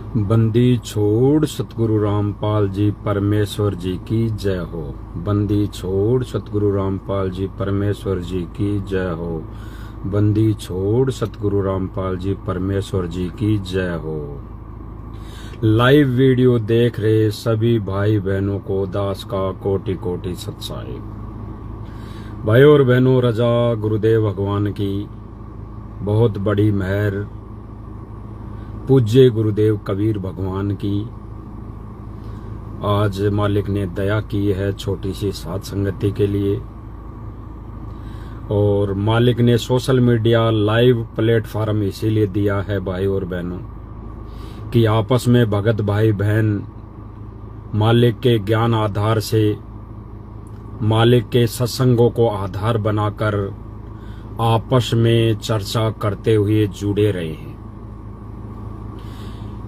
बंदी छोड़ सतगुरु रामपाल जी परमेश्वर जी की जय हो। बंदी छोड़ सतगुरु रामपाल जी परमेश्वर जी की जय हो। बंदी छोड़ सतगुरु रामपाल जी परमेश्वर जी की जय हो। लाइव वीडियो देख रहे सभी भाई बहनों को दास का कोटि कोटि सत साहिब। भाई और बहनों, रजा गुरुदेव भगवान की बहुत बड़ी मेहर, पूज्य गुरुदेव कबीर भगवान की आज मालिक ने दया की है छोटी सी साथ संगति के लिए। और मालिक ने सोशल मीडिया लाइव प्लेटफॉर्म इसीलिए दिया है भाई और बहनों कि आपस में भगत भाई बहन मालिक के ज्ञान आधार से, मालिक के सत्संगों को आधार बनाकर आपस में चर्चा करते हुए जुड़े रहे हैं।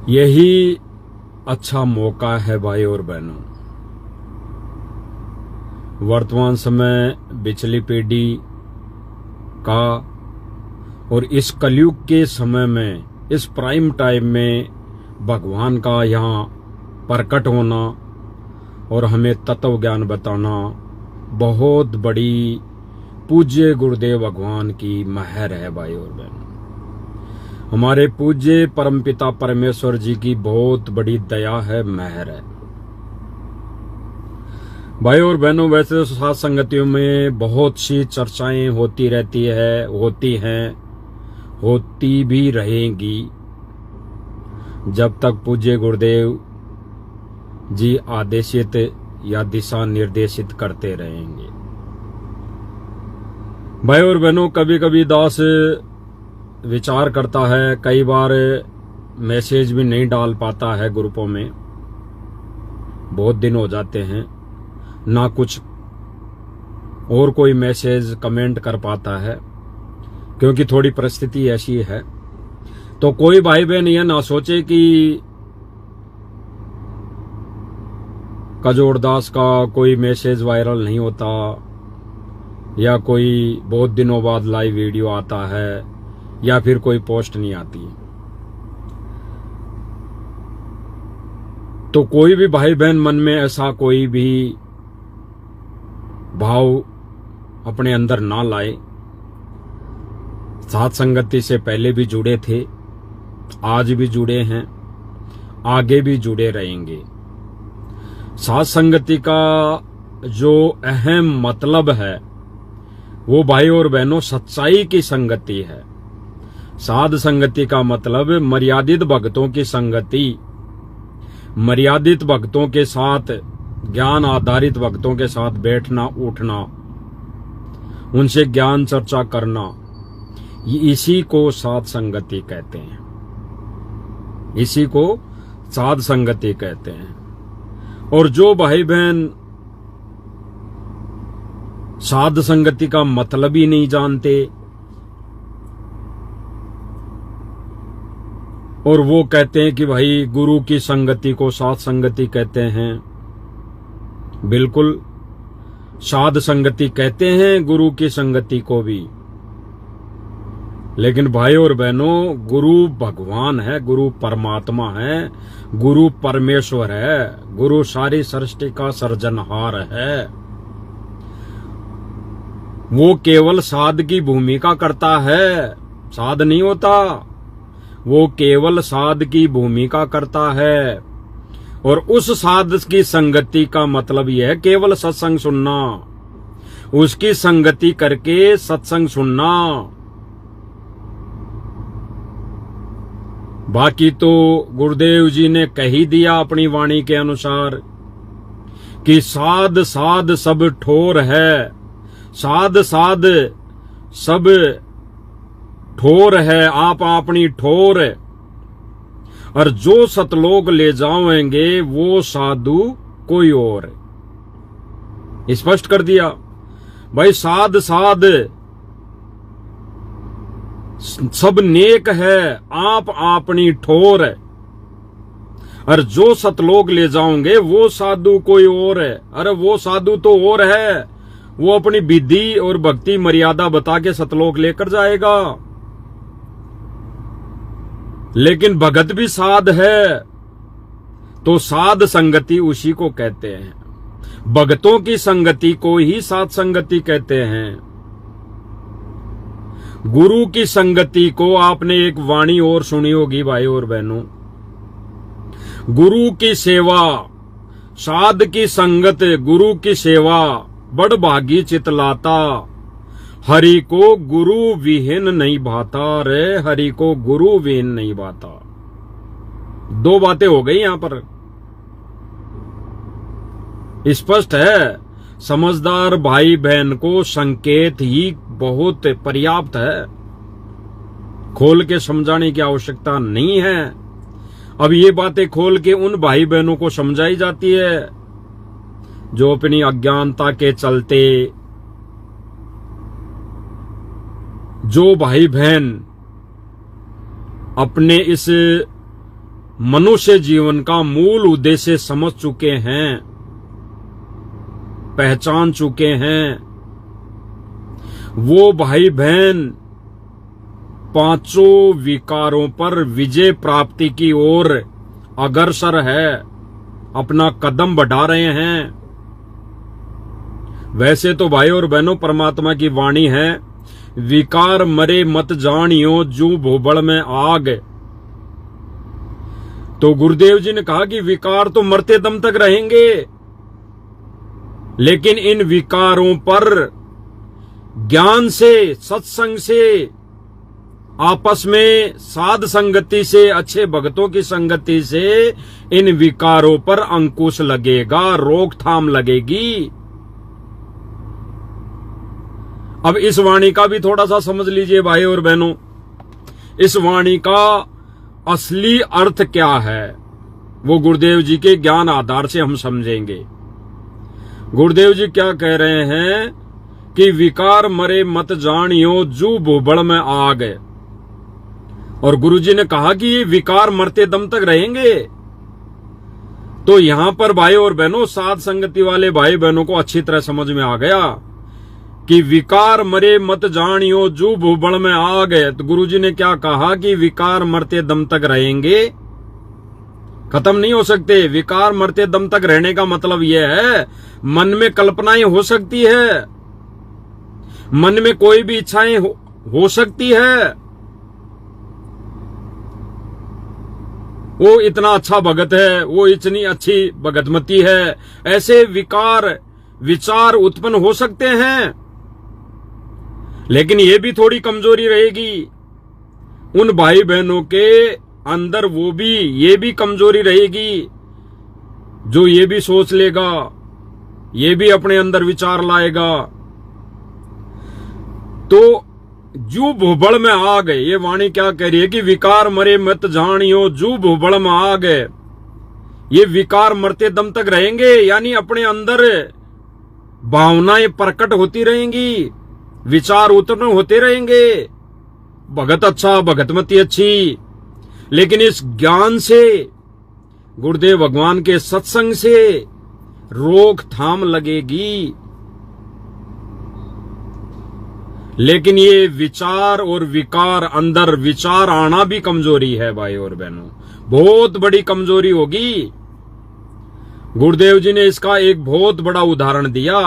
यही अच्छा मौका है भाई और बहनों। वर्तमान समय पिछली पीढ़ी का और इस कलयुग के समय में, इस प्राइम टाइम में भगवान का यहाँ प्रकट होना और हमें तत्व ज्ञान बताना बहुत बड़ी पूज्य गुरुदेव भगवान की मेहर है भाई और बहनों। हमारे पूज्य परमपिता परमेश्वर जी की बहुत बड़ी दया है, मेहर है भाई और बहनों। वैसे तो साथ संगतियों में बहुत सी चर्चाएं होती रहती है, होती हैं, होती भी रहेंगी जब तक पूज्य गुरुदेव जी आदेशित या दिशा निर्देशित करते रहेंगे। भाई और बहनों, कभी कभी दास विचार करता है, कई बार मैसेज भी नहीं डाल पाता है ग्रुपों में, बहुत दिन हो जाते हैं ना कुछ और कोई मैसेज कमेंट कर पाता है क्योंकि थोड़ी परिस्थिति ऐसी है। तो कोई भाई बहन यह ना सोचे कि कजोड़दास का कोई मैसेज वायरल नहीं होता या कोई बहुत दिनों बाद लाइव वीडियो आता है या फिर कोई पोस्ट नहीं आती। तो कोई भी भाई बहन मन में ऐसा कोई भी भाव अपने अंदर ना लाए। साथ संगति से पहले भी जुड़े थे, आज भी जुड़े हैं, आगे भी जुड़े रहेंगे। साथ संगति का जो अहम मतलब है वो भाई और बहनों सच्चाई की संगति है। साध संगति का मतलब मर्यादित भक्तों की संगति, मर्यादित भक्तों के साथ, ज्ञान आधारित भक्तों के साथ बैठना उठना, उनसे ज्ञान चर्चा करना, इसी को साध संगति कहते हैं। इसी को साध संगति कहते हैं। और जो भाई बहन साध संगति का मतलब ही नहीं जानते और वो कहते हैं कि भाई गुरु की संगति को साध संगति कहते हैं, बिल्कुल साध संगति कहते हैं गुरु की संगति को भी। लेकिन भाई और बहनों, गुरु भगवान है, गुरु परमात्मा है, गुरु परमेश्वर है, गुरु सारी सृष्टि का सृजनहार है। वो केवल साध की भूमिका करता है, साध नहीं होता। वो केवल साध की भूमिका करता है और उस साध की संगति का मतलब यह है केवल सत्संग सुनना, उसकी संगति करके सत्संग सुनना। बाकी तो गुरुदेव जी ने कह ही दिया अपनी वाणी के अनुसार कि साध साध सब ठोर है, साध साध सब ठोर है, आप अपनी ठोर, और जो सतलोक ले जाओगे वो साधु कोई और। स्पष्ट कर दिया भाई, साध साध सब नेक है, आप अपनी ठोर, और जो सतलोक ले जाओगे वो साधु कोई और है। अरे वो साधु तो और है, वो अपनी विधि और भक्ति मर्यादा बता के सतलोक लेकर जाएगा। लेकिन भगत भी साध है, तो साध संगति उसी को कहते हैं। भक्तों की संगति को ही साध संगति कहते हैं। गुरु की संगति को आपने एक वाणी और सुनी होगी भाई और बहनों, गुरु की सेवा, साध की संगत, गुरु की सेवा बड़ भागी चितलाता, हरि को गुरु विहीन नहीं भाता रे, हरि को गुरु विहीन नहीं भाता। दो बातें हो गई यहां पर, स्पष्ट है। समझदार भाई बहन को संकेत ही बहुत पर्याप्त है, खोल के समझाने की आवश्यकता नहीं है। अब ये बातें खोल के उन भाई बहनों को समझाई जाती है जो अपनी अज्ञानता के चलते, जो भाई बहन अपने इस मनुष्य जीवन का मूल उद्देश्य समझ चुके हैं, पहचान चुके हैं, वो भाई बहन पांचों विकारों पर विजय प्राप्ति की ओर अग्रसर है, अपना कदम बढ़ा रहे हैं। वैसे तो भाई और बहनों परमात्मा की वाणी है, विकार मरे मत जानियो जू भोबड़ में आग। तो गुरुदेव जी ने कहा कि विकार तो मरते दम तक रहेंगे, लेकिन इन विकारों पर ज्ञान से, सत्संग से, आपस में साध संगति से, अच्छे भक्तों की संगति से इन विकारों पर अंकुश लगेगा, रोकथाम लगेगी। अब इस वाणी का भी थोड़ा सा समझ लीजिए भाई और बहनों, इस वाणी का असली अर्थ क्या है वो गुरुदेव जी के ज्ञान आधार से हम समझेंगे। गुरुदेव जी क्या कह रहे हैं कि विकार मरे मत जानियो जू भोबड़ में आग। और गुरुजी ने कहा कि ये विकार मरते दम तक रहेंगे। तो यहां पर भाई और बहनों, साध संगति वाले भाई बहनों को अच्छी तरह समझ में आ गया कि विकार मरे मत जानियो जू भोबड़ में आग। तो गुरुजी ने क्या कहा कि विकार मरते दम तक रहेंगे, खत्म नहीं हो सकते। विकार मरते दम तक रहने का मतलब यह है, मन में कल्पनाएं हो सकती है, मन में कोई भी इच्छाएं हो सकती है। वो इतना अच्छा भगत है, वो इतनी अच्छी भगतमती है, ऐसे विकार विचार उत्पन्न हो सकते हैं। लेकिन ये भी थोड़ी कमजोरी रहेगी उन भाई बहनों के अंदर, वो भी, ये भी कमजोरी रहेगी जो ये भी सोच लेगा, ये भी अपने अंदर विचार लाएगा। तो जू भोबड़ में आ गए, ये वाणी क्या कह रही है कि विकार मरे मत जानियो जू भोबड़ में आ गए। ये विकार मरते दम तक रहेंगे, यानी अपने अंदर भावनाएं प्रकट होती रहेंगी, विचार उत्पन्न होते रहेंगे, भगत अच्छा, भगतमती अच्छी। लेकिन इस ज्ञान से, गुरुदेव भगवान के सत्संग से रोकथाम लगेगी। लेकिन ये विचार और विकार, अंदर विचार आना भी कमजोरी है भाई और बहनों, बहुत बड़ी कमजोरी होगी। गुरुदेव जी ने इसका एक बहुत बड़ा उदाहरण दिया।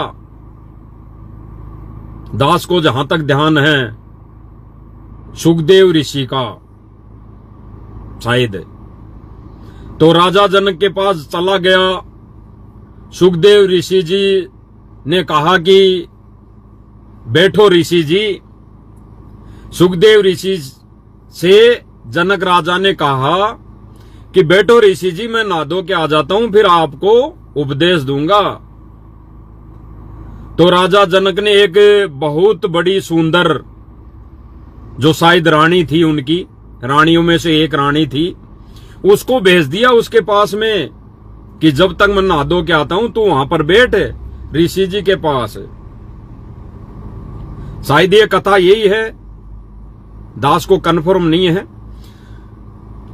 दास को जहां तक ध्यान है, सुखदेव ऋषि का शायद, तो राजा जनक के पास चला गया। सुखदेव ऋषि जी ने कहा कि बैठो ऋषि जी। सुखदेव ऋषि से जनक राजा ने कहा कि बैठो ऋषि जी, मैं नहा धो के आ जाता हूं, फिर आपको उपदेश दूंगा। तो राजा जनक ने एक बहुत बड़ी सुंदर, जो शायद रानी थी, उनकी रानियों में से एक रानी थी, उसको भेज दिया उसके पास में कि जब तक मैं नहा धो के आता हूं तू वहां पर बैठ ऋषि जी के पास। शायद ये कथा यही है, दास को कन्फर्म नहीं है,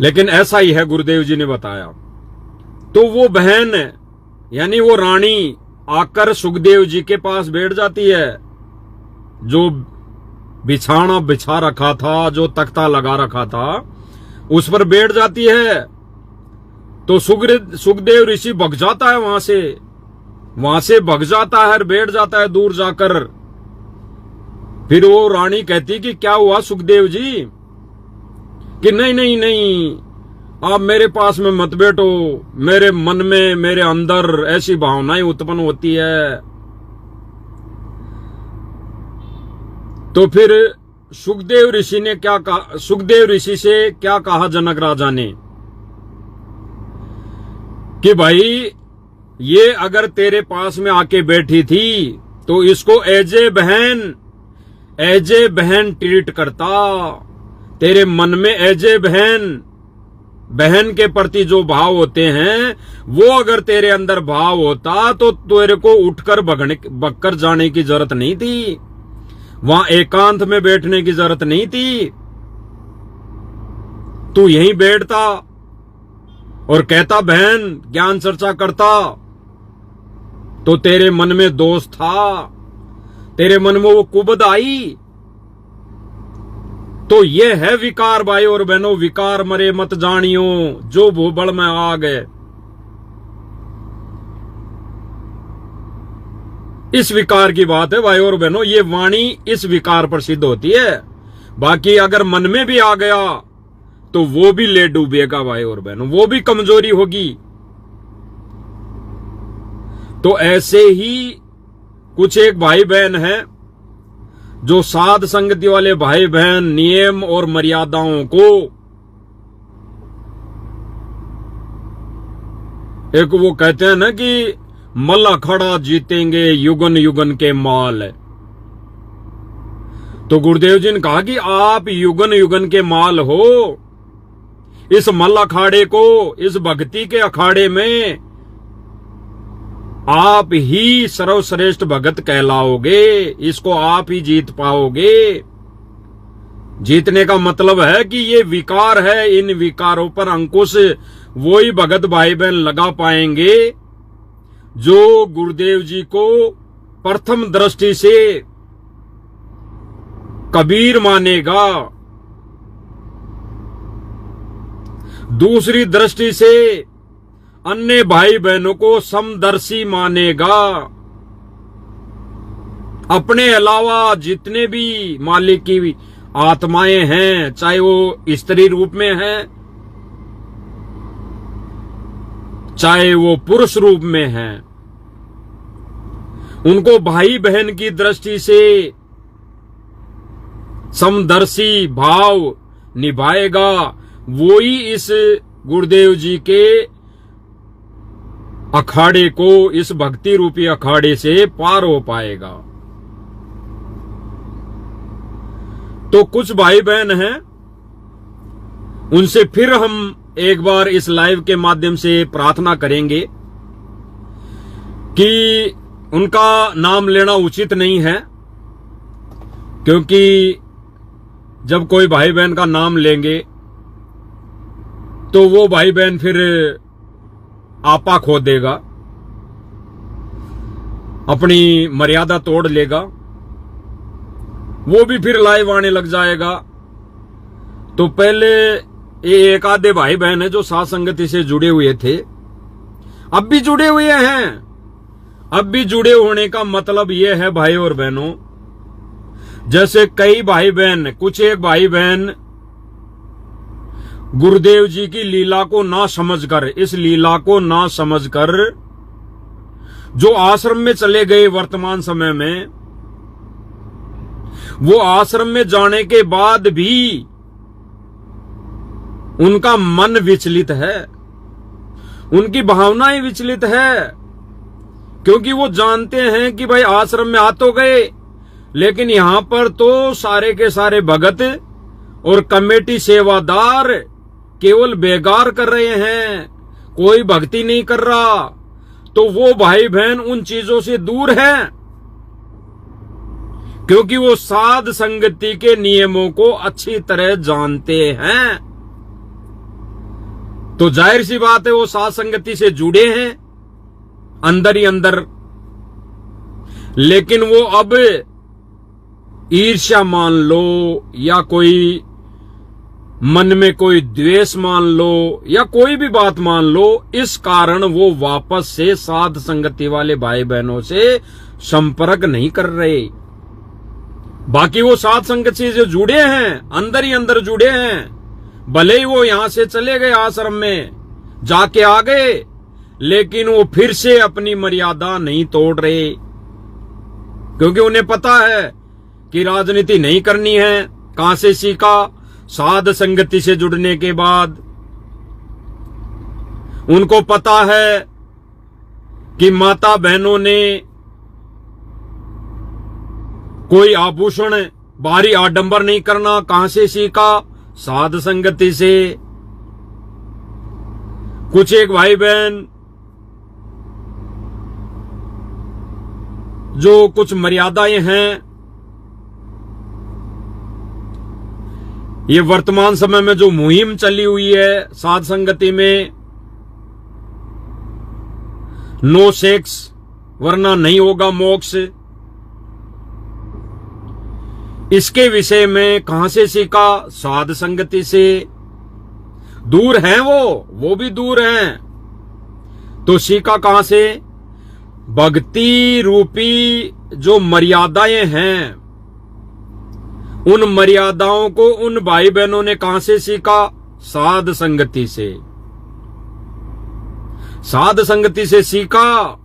लेकिन ऐसा ही है, गुरुदेव जी ने बताया। तो वो बहन, यानी वो रानी, आकर सुखदेव जी के पास बैठ जाती है। जो बिछाना बिछा रखा था, जो तख्ता लगा रखा था, उस पर बैठ जाती है। तो सुखदेव ऋषि भग जाता है वहां से भग जाता है, बैठ जाता है दूर जाकर। फिर वो रानी कहती कि क्या हुआ सुखदेव जी? कि नहीं नहीं नहीं, आप मेरे पास में मत बैठो, मेरे मन में, मेरे अंदर ऐसी भावनाएं उत्पन्न होती है। तो फिर सुखदेव ऋषि ने क्या कहा, सुखदेव ऋषि से क्या कहा जनक राजा ने कि भाई ये अगर तेरे पास में आके बैठी थी तो इसको एज ए बहन ट्रीट करता। तेरे मन में एज ए बहन के प्रति जो भाव होते हैं वो अगर तेरे अंदर भाव होता तो तेरे को उठकर भगकर जाने की जरूरत नहीं थी, वहां एकांत में बैठने की जरूरत नहीं थी। तू यहीं बैठता और कहता बहन ज्ञान चर्चा करता। तो तेरे मन में दोष था, तेरे मन में वो कुबद आई। तो ये है विकार भाई और बहनों, विकार मरे मत जानियो, जो भूबल में आ गए। इस विकार की बात है भाई और बहनों, ये वाणी इस विकार पर सिद्ध होती है। बाकी अगर मन में भी आ गया तो वो भी ले डूबेगा भाई और बहनों, वो भी कमजोरी होगी। तो ऐसे ही कुछ एक भाई बहन है जो साध संगति वाले भाई बहन नियम और मर्यादाओं को, एक वो कहते हैं ना कि मल अखाड़ा जीतेंगे युगन युगन के माल। तो गुरुदेव जी ने कहा कि आप युगन युगन के माल हो। इस मल अखाड़े को, इस भक्ति के अखाड़े में आप ही सर्वश्रेष्ठ भगत कहलाओगे, इसको आप ही जीत पाओगे। जीतने का मतलब है कि ये विकार है, इन विकारों पर अंकुश वही भगत भाई बहन लगा पाएंगे जो गुरुदेव जी को प्रथम दृष्टि से कबीर मानेगा, दूसरी दृष्टि से अन्य भाई बहनों को समदर्शी मानेगा। अपने अलावा जितने भी मालिक की आत्माएं हैं, चाहे वो स्त्री रूप में हैं, चाहे वो पुरुष रूप में हैं, उनको भाई बहन की दृष्टि से समदर्शी भाव निभाएगा, वो ही इस गुरुदेव जी के अखाड़े को, इस भक्ति रूपी अखाड़े से पार हो पाएगा। तो कुछ भाई बहन हैं, उनसे फिर हम एक बार इस लाइव के माध्यम से प्रार्थना करेंगे कि उनका नाम लेना उचित नहीं है, क्योंकि जब कोई भाई बहन का नाम लेंगे तो वो भाई बहन फिर आपा खो देगा, अपनी मर्यादा तोड़ लेगा, वो भी फिर लाइव आने लग जाएगा। तो पहले ये एक आधे भाई बहन है जो साथ संगति से जुड़े हुए थे, अब भी जुड़े हुए हैं। अब भी जुड़े होने का मतलब ये है भाई और बहनों, जैसे कई भाई बहन, कुछ एक भाई बहन गुरुदेव जी की लीला को ना समझकर, इस लीला को ना समझकर जो आश्रम में चले गए वर्तमान समय में, वो आश्रम में जाने के बाद भी उनका मन विचलित है, उनकी भावनाएं विचलित है, क्योंकि वो जानते हैं कि भाई आश्रम में आ तो गए, लेकिन यहां पर तो सारे के सारे भगत और कमेटी सेवादार केवल बेगार कर रहे हैं, कोई भक्ति नहीं कर रहा। तो वो भाई बहन उन चीजों से दूर हैं, क्योंकि वो साध संगति के नियमों को अच्छी तरह जानते हैं। तो जाहिर सी बात है वो साध संगति से जुड़े हैं अंदर ही अंदर, लेकिन वो अब ईर्ष्या मान लो या कोई मन में कोई द्वेष मान लो या कोई भी बात मान लो, इस कारण वो वापस से साध संगति वाले भाई बहनों से संपर्क नहीं कर रहे। बाकी वो साध संगत से जो जुड़े हैं, अंदर ही अंदर जुड़े हैं, भले ही वो यहां से चले गए, आश्रम में जाके आ गए, लेकिन वो फिर से अपनी मर्यादा नहीं तोड़ रहे, क्योंकि उन्हें पता है कि राजनीति नहीं करनी है। कहां से सीखा? साध संगति से जुड़ने के बाद। उनको पता है कि माता बहनों ने कोई आभूषण बाहरी आडंबर नहीं करना। कहां से सीखा? साध संगति से। कुछ एक भाई बहन जो कुछ मर्यादाएं हैं, ये वर्तमान समय में जो मुहिम चली हुई है साध संगति में, नो सेक्स वरना नहीं होगा मोक्ष, इसके विषय में कहां से सीखा? साध संगति से। दूर हैं वो भी दूर हैं, तो सीखा कहां से? भक्ति रूपी जो मर्यादाएं हैं, उन मर्यादाओं को उन भाई बहनों ने कहां से सीखा? साध संगति से। साध संगति से सीखा,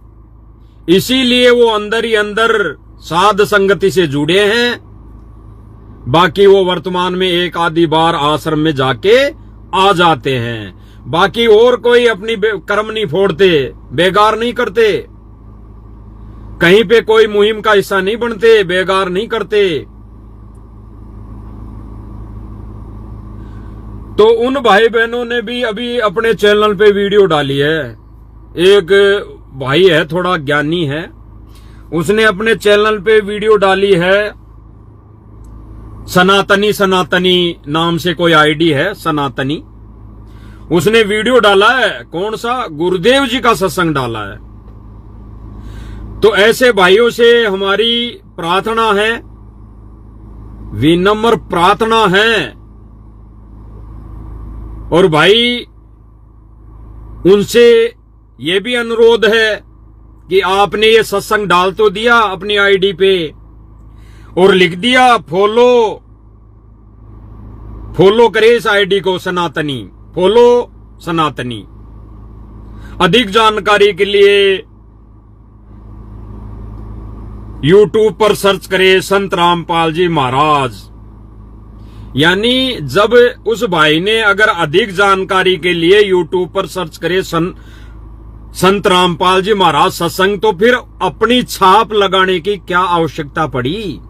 इसीलिए वो अंदर ही अंदर साध संगति से जुड़े हैं। बाकी वो वर्तमान में एक आधी बार आश्रम में जाके आ जाते हैं, बाकी और कोई अपनी कर्म नहीं फोड़ते, बेगार नहीं करते, कहीं पे कोई मुहिम का हिस्सा नहीं बनते, बेगार नहीं करते। तो उन भाई बहनों ने भी अभी अपने चैनल पे वीडियो डाली है। एक भाई है, थोड़ा ज्ञानी है, उसने अपने चैनल पे वीडियो डाली है। सनातनी नाम से कोई आईडी है, सनातनी। उसने वीडियो डाला है, कौन सा? गुरुदेव जी का सत्संग डाला है। तो ऐसे भाइयों से हमारी प्रार्थना है, विनम्र प्रार्थना है, और भाई उनसे यह भी अनुरोध है कि आपने ये सत्संग डाल तो दिया अपनी आईडी पे और लिख दिया फॉलो करे इस आईडी को, सनातनी, फॉलो सनातनी। अधिक जानकारी के लिए यूट्यूब पर सर्च करे संत रामपाल जी महाराज। यानी जब उस भाई ने अगर अधिक जानकारी के लिए यूट्यूब पर सर्च करे संत रामपाल जी महाराज सत्संग, तो फिर अपनी छाप लगाने की क्या आवश्यकता पड़ी?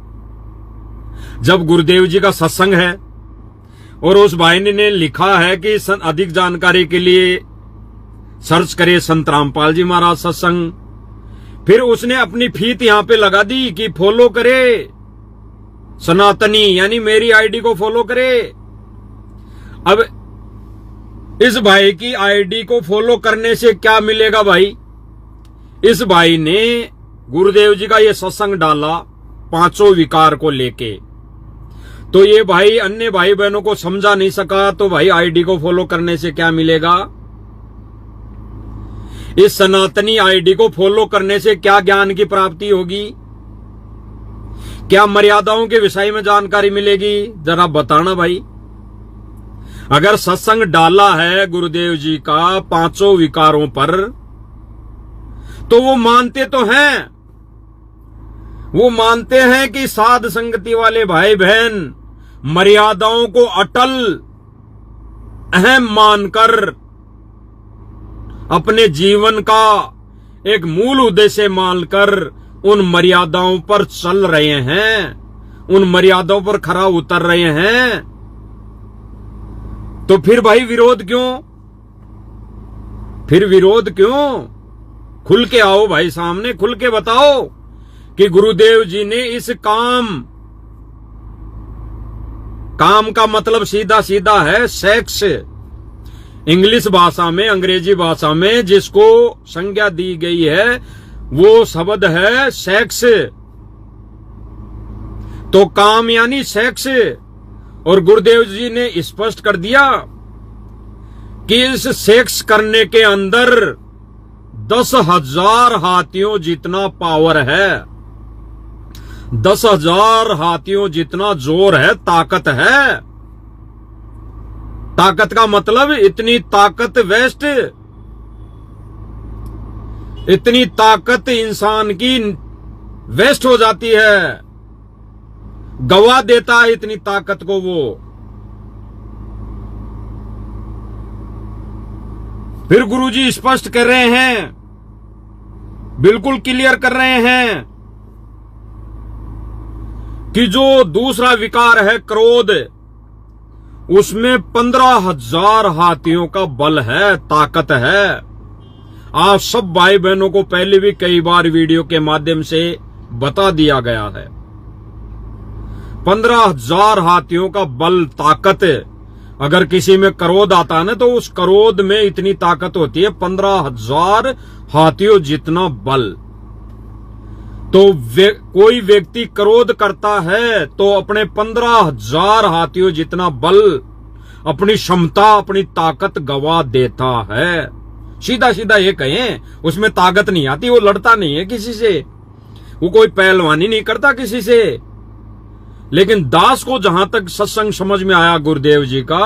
जब गुरुदेव जी का सत्संग है और उस भाई ने लिखा है कि अधिक जानकारी के लिए सर्च करे संत रामपाल जी महाराज सत्संग, फिर उसने अपनी फीत यहां पे लगा दी कि फॉलो करे सनातनी, यानी मेरी आईडी को फॉलो करे। अब इस भाई की आईडी को फॉलो करने से क्या मिलेगा भाई? इस भाई ने गुरुदेव जी का ये सत्संग डाला पांचों विकार को लेके, तो ये भाई अन्य भाई बहनों को समझा नहीं सका, तो भाई आईडी को फॉलो करने से क्या मिलेगा? इस सनातनी आईडी को फॉलो करने से क्या ज्ञान की प्राप्ति होगी? क्या मर्यादाओं के विषय में जानकारी मिलेगी? जरा बताना भाई। अगर सत्संग डाला है गुरुदेव जी का पांचों विकारों पर, तो वो मानते तो हैं, वो मानते हैं कि साध संगति वाले भाई बहन मर्यादाओं को अटल अहम मानकर अपने जीवन का एक मूल उद्देश्य मानकर उन मर्यादाओं पर चल रहे हैं, उन मर्यादाओं पर खरा उतर रहे हैं। तो फिर भाई विरोध क्यों? फिर विरोध क्यों? खुल के आओ भाई सामने, खुल के बताओ कि गुरुदेव जी ने इस काम का मतलब सीधा सीधा है सेक्स। इंग्लिश भाषा में, अंग्रेजी भाषा में जिसको संज्ञा दी गई है वो शब्द है सेक्स। तो काम यानी सेक्स, और गुरुदेव जी ने स्पष्ट कर दिया कि इस सेक्स करने के अंदर 10,000 हाथियों जितना पावर है, 10,000 हाथियों जितना जोर है, ताकत है। ताकत का मतलब इतनी ताकत वेस्ट, इतनी ताकत इंसान की वेस्ट हो जाती है, गवा देता है इतनी ताकत को वो। फिर गुरुजी स्पष्ट कर रहे हैं, बिल्कुल क्लियर कर रहे हैं कि जो दूसरा विकार है क्रोध, उसमें 15,000 हाथियों का बल है, ताकत है। आप सब भाई बहनों को पहले भी कई बार वीडियो के माध्यम से बता दिया गया है। 15,000 हाथियों का बल, ताकत। अगर किसी में क्रोध आता है ना, तो उस क्रोध में इतनी ताकत होती है, 15,000 हाथियों जितना बल। तो कोई व्यक्ति क्रोध करता है तो अपने 15,000 हाथियों जितना बल, अपनी क्षमता, अपनी ताकत गवा देता है। सीधा सीधा ये कहें, उसमें ताकत नहीं आती, वो लड़ता नहीं है किसी से, वो कोई पहलवानी नहीं करता किसी से। लेकिन दास को जहां तक सत्संग समझ में आया गुरुदेव जी का,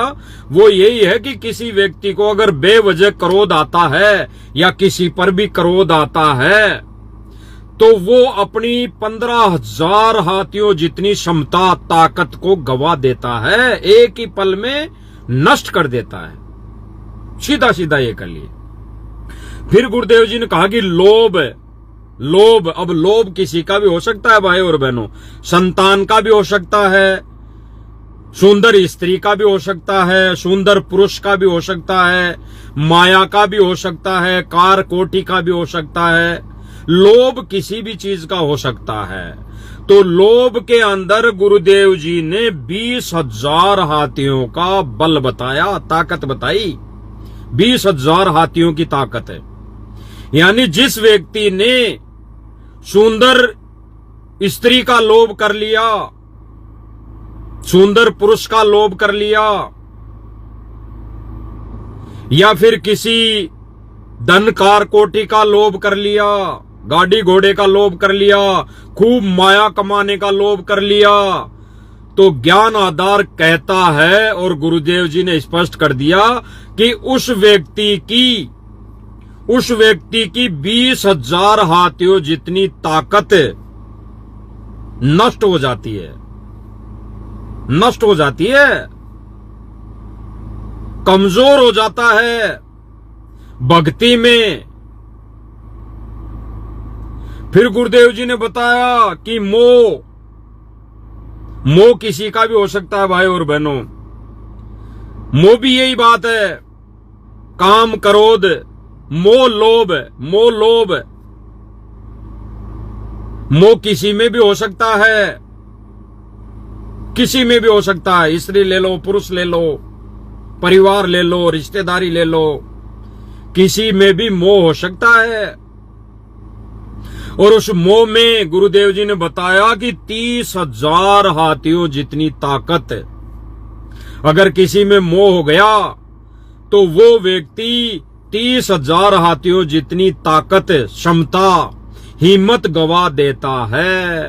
वो यही है कि किसी व्यक्ति को अगर बेवजह क्रोध आता है या किसी पर भी क्रोध आता है, तो वो अपनी 15,000 हाथियों जितनी क्षमता, ताकत को गवा देता है, एक ही पल में नष्ट कर देता है। सीधा सीधा ये कर लिए। फिर गुरुदेव जी ने कहा कि लोभ, लोभ, अब लोभ किसी का भी हो सकता है भाई और बहनों, संतान का भी हो सकता है, सुंदर स्त्री का भी हो सकता है, सुंदर पुरुष का भी हो सकता है, माया का भी हो सकता है, कार कोठी का भी हो सकता है। लोभ किसी भी चीज का हो सकता है। तो लोभ के अंदर गुरुदेव जी ने 20,000 हाथियों का बल बताया, ताकत बताई। 20,000 हाथियों की ताकत है। यानी जिस व्यक्ति ने सुंदर स्त्री का लोभ कर लिया, सुंदर पुरुष का लोभ कर लिया, या फिर किसी धन कार कोठी का लोभ कर लिया, गाड़ी घोड़े का लोभ कर लिया, खूब माया कमाने का लोभ कर लिया, तो ज्ञान आधार कहता है और गुरुदेव जी ने स्पष्ट कर दिया कि उस व्यक्ति की 20,000 हाथियों जितनी ताकत नष्ट हो जाती है, नष्ट हो जाती है, कमजोर हो जाता है भक्ति में। फिर गुरुदेव जी ने बताया कि मोह, मोह किसी का भी हो सकता है भाई और बहनों। मोह भी यही बात है, काम, क्रोध, मोह, लोभ, मोह, लोभ, मोह किसी में भी हो सकता है, किसी में भी हो सकता है। स्त्री ले लो, पुरुष ले लो, परिवार ले लो, रिश्तेदारी ले लो, किसी में भी मोह हो सकता है। और उस मोह में गुरुदेव जी ने बताया कि 30,000 हाथियों जितनी ताकत, अगर किसी में मोह हो गया तो वो व्यक्ति 30,000 हाथियों जितनी ताकत, क्षमता, हिम्मत गवा देता है।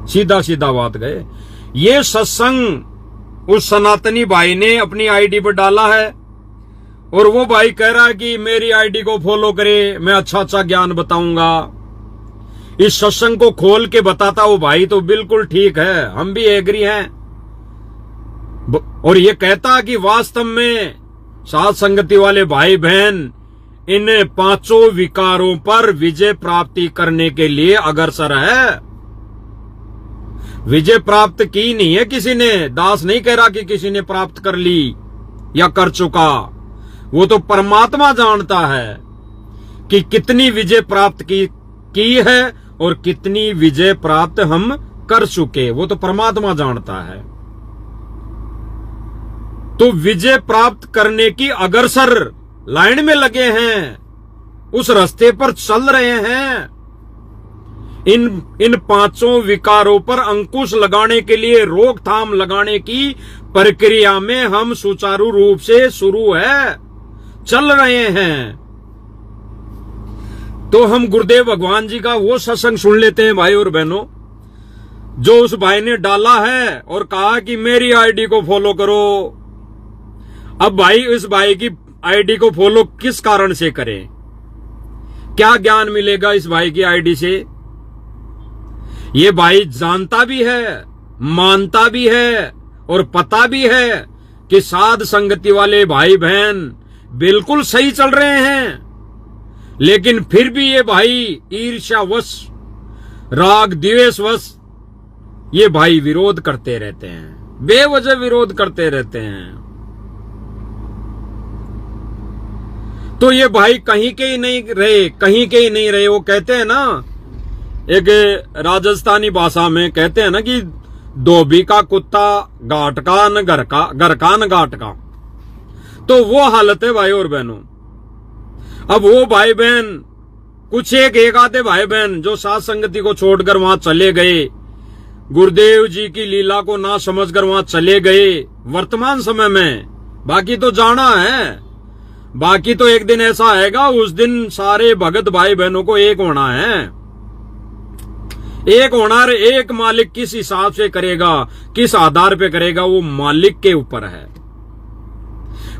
सीधा सीधा बात गए। ये सत्संग उस सनातनी भाई ने अपनी आईडी पर डाला है और वो भाई कह रहा है कि मेरी आईडी को फॉलो करे, मैं अच्छा अच्छा ज्ञान बताऊंगा। इस सत्संग को खोल के बताता वो भाई तो बिल्कुल ठीक है, हम भी एग्री हैं। और ये कहता कि वास्तव में साथ संगति वाले भाई बहन इन 5 विकारों पर विजय प्राप्ति करने के लिए अग्रसर है। विजय प्राप्त की नहीं है किसी ने, दास नहीं कह रहा कि किसी ने प्राप्त कर ली या कर चुका। वो तो परमात्मा जानता है कि कितनी विजय प्राप्त की है और कितनी विजय प्राप्त हम कर चुके, वो तो परमात्मा जानता है। तो विजय प्राप्त करने की अग्रसर लाइन में लगे हैं, उस रास्ते पर चल रहे हैं। इन पांचों विकारों पर अंकुश लगाने के लिए, रोकथाम लगाने की प्रक्रिया में हम सुचारू रूप से शुरू है, चल रहे हैं। तो हम गुरुदेव भगवान जी का वो सत्संग सुन लेते हैं भाई और बहनों, जो उस भाई ने डाला है और कहा कि मेरी आईडी को फॉलो करो। अब भाई इस भाई की आईडी को फॉलो किस कारण से करें? क्या ज्ञान मिलेगा इस भाई की आईडी से? ये भाई जानता भी है, मानता भी है और पता भी है कि साध संगति वाले भाई बहन बिल्कुल सही चल रहे हैं, लेकिन फिर भी ये भाई ईर्ष्यावश, राग द्वेषवश ये भाई विरोध करते रहते हैं, बेवजह विरोध करते रहते हैं। तो ये भाई कहीं के ही नहीं रहे, कहीं के ही नहीं रहे। वो कहते हैं ना, एक राजस्थानी भाषा में कहते हैं ना कि धोबी का कुत्ता घाट का न घर का न घाट का। तो वो हालत है भाई और बहनों। अब वो भाई बहन, कुछ एक आधे भाई बहन जो साथ संगति को छोड़कर वहां चले गए, गुरुदेव जी की लीला को ना समझकर वहां चले गए वर्तमान समय में, बाकी तो जाना है, बाकी तो एक दिन ऐसा आएगा, उस दिन सारे भगत भाई बहनों को एक होना है। एक होना, एक मालिक किस हिसाब से करेगा, किस आधार पे करेगा, वो मालिक के ऊपर है,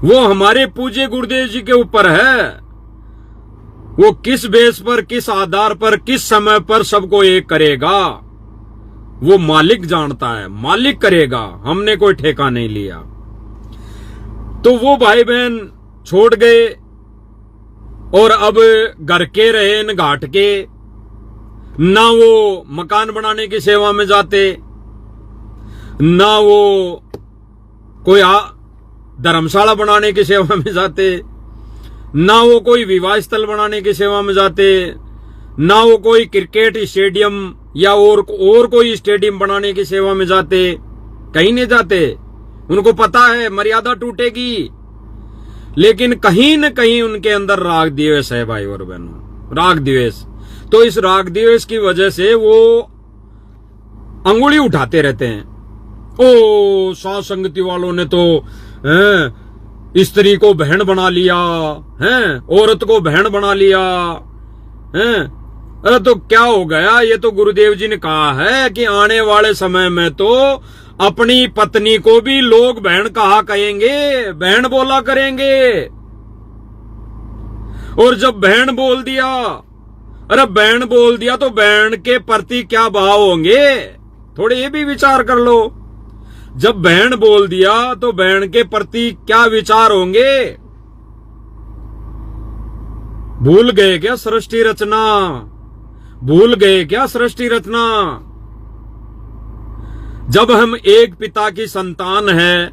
वो हमारे पूज्य गुरुदेव जी के ऊपर है। वो किस बेस पर, किस आधार पर, किस समय पर सबको एक करेगा, वो मालिक जानता है, मालिक करेगा, हमने कोई ठेका नहीं लिया। तो वो भाई बहन छोड़ गए और अब घर के रहे न घाट के, ना वो मकान बनाने की सेवा में जाते, ना वो कोई धर्मशाला बनाने की सेवा में जाते, ना वो कोई विवाह स्थल बनाने की सेवा में जाते, ना वो कोई क्रिकेट स्टेडियम या और कोई स्टेडियम बनाने की सेवा में जाते, कहीं नहीं जाते। उनको पता है मर्यादा टूटेगी, लेकिन कहीं न कहीं उनके अंदर राग द्वेष है भाई और बहनों, राग द्वेष। तो इस राग द्वेष की वजह से वो अंगुली उठाते रहते हैं। ओ साथ संगति वालों ने तो स्त्री को बहन बना लिया है, औरत को बहन बना लिया है। अरे तो क्या हो गया? ये तो गुरुदेव जी ने कहा है कि आने वाले समय में तो अपनी पत्नी को भी लोग बहन कहा कहेंगे, बहन बोला करेंगे। और जब बहन बोल दिया, अरे बहन बोल दिया तो बहन के प्रति क्या भाव होंगे? थोड़े ये भी विचार कर लो। जब बहन बोल दिया तो बहन के प्रति क्या विचार होंगे? भूल गए क्या सृष्टि रचना? भूल गए क्या सृष्टि रचना? जब हम एक पिता की संतान हैं,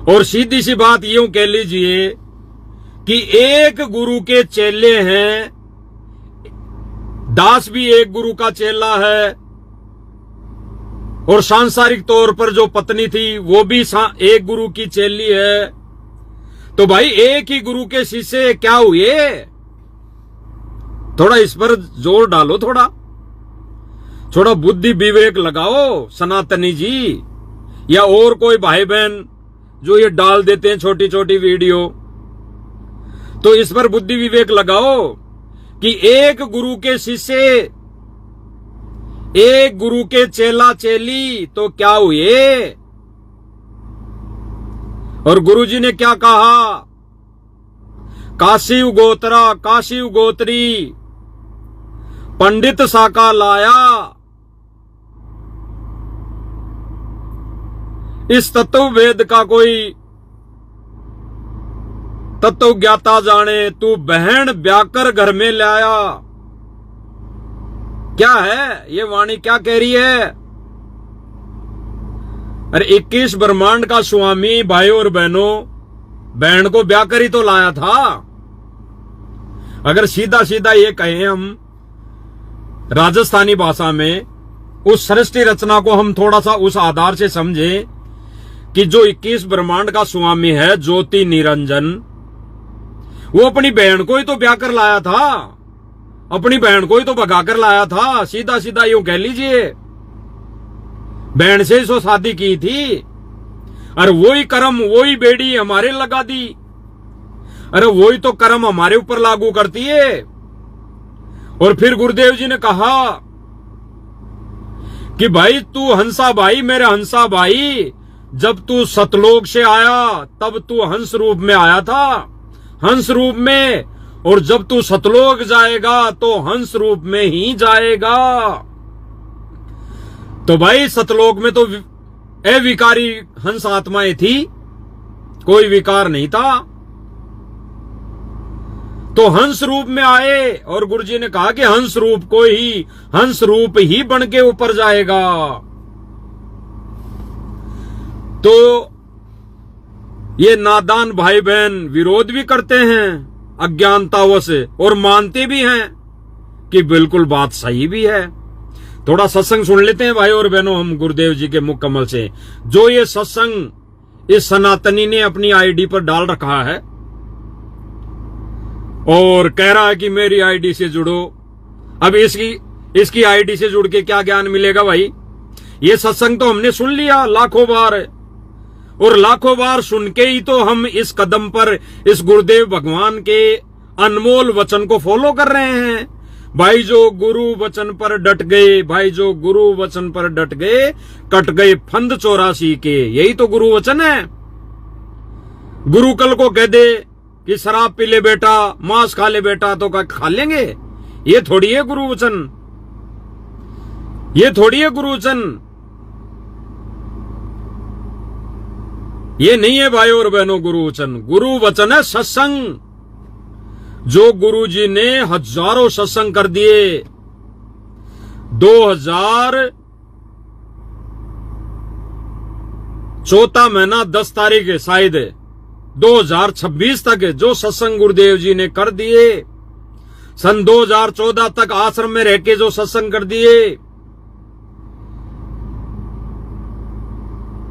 और सीधी सी बात यूं कह लीजिए कि एक गुरु के चेले हैं, दास भी एक गुरु का चेला है, और सांसारिक तौर पर जो पत्नी थी वो भी एक गुरु की चेली है। तो भाई एक ही गुरु के शिष्य क्या हुए? थोड़ा इस पर जोर डालो, थोड़ा बुद्धि विवेक लगाओ सनातनी जी, या और कोई भाई बहन जो ये डाल देते हैं छोटी छोटी वीडियो। तो इस पर बुद्धि विवेक लगाओ कि एक गुरु के शिष्य, एक गुरु के चेला चेली तो क्या हुए? और गुरुजी ने क्या कहा? काशी गोत्रा, काशी गोत्री पंडित साका लाया, इस तत्व वेद का कोई तत्व ज्ञाता जाने, तू बहन ब्याकर घर में लाया। क्या है ये वाणी, क्या कह रही है? अरे 21 ब्रह्मांड का स्वामी भाई और बहनों, बहन को ब्याह कर ही तो लाया था। अगर सीधा सीधा ये कहें हम राजस्थानी भाषा में, उस सृष्टि रचना को हम थोड़ा सा उस आधार से समझें कि जो 21 ब्रह्मांड का स्वामी है ज्योति निरंजन, वो अपनी बहन को ही तो ब्याह कर लाया था। अपनी बहन को ही तो भगा कर लाया था, सीधा सीधा यूं कह लीजिए। बहन से ही सो शादी की थी, अरे वही कर्म वही बेड़ी हमारे लगा दी। अरे वही तो कर्म हमारे ऊपर लागू करती है। और फिर गुरुदेव जी ने कहा कि भाई तू हंसा भाई, मेरे हंसा भाई, जब तू सतलोक से आया तब तू हंस रूप में आया था, हंस रूप में, और जब तू सतलोक जाएगा तो हंस रूप में ही जाएगा। तो भाई सतलोक में तो अविकारी हंस आत्माएं थी, कोई विकार नहीं था, तो हंस रूप में आए। और गुरुजी ने कहा कि हंस रूप को ही, हंस रूप ही बन के ऊपर जाएगा। तो ये नादान भाई बहन विरोध भी करते हैं अज्ञानतावश, और मानते भी हैं कि बिल्कुल बात सही भी है। थोड़ा सत्संग सुन लेते हैं भाई और बहनों हम गुरुदेव जी के मुख कमल से, जो ये सत्संग इस सनातनी ने अपनी आईडी पर डाल रखा है और कह रहा है कि मेरी आईडी से जुड़ो। अब इसकी आईडी से जुड़ के क्या ज्ञान मिलेगा भाई? ये सत्संग तो हमने सुन लिया लाखों बार, और लाखों बार सुन के ही तो हम इस कदम पर इस गुरुदेव भगवान के अनमोल वचन को फॉलो कर रहे हैं। भाई जो गुरु वचन पर डट गए, भाई जो गुरु वचन पर डट गए, कट गए फंद 84 के, यही तो गुरु वचन है। गुरु कल को कह दे कि शराब पी ले बेटा, मांस खा ले बेटा, तो क्या खा लेंगे? ये थोड़ी है गुरु वचन, ये थोड़ी है गुरु वचन, ये नहीं है भाई और बहनों गुरु वचन। गुरु वचन है सत्संग, जो गुरु जी ने हजारों सत्संग कर दिए। 2014 महीना 10 तारीख शायद 2026 तक जो सत्संग गुरुदेव जी ने कर दिए, सन 2014 तक आश्रम में रह के जो सत्संग कर दिए,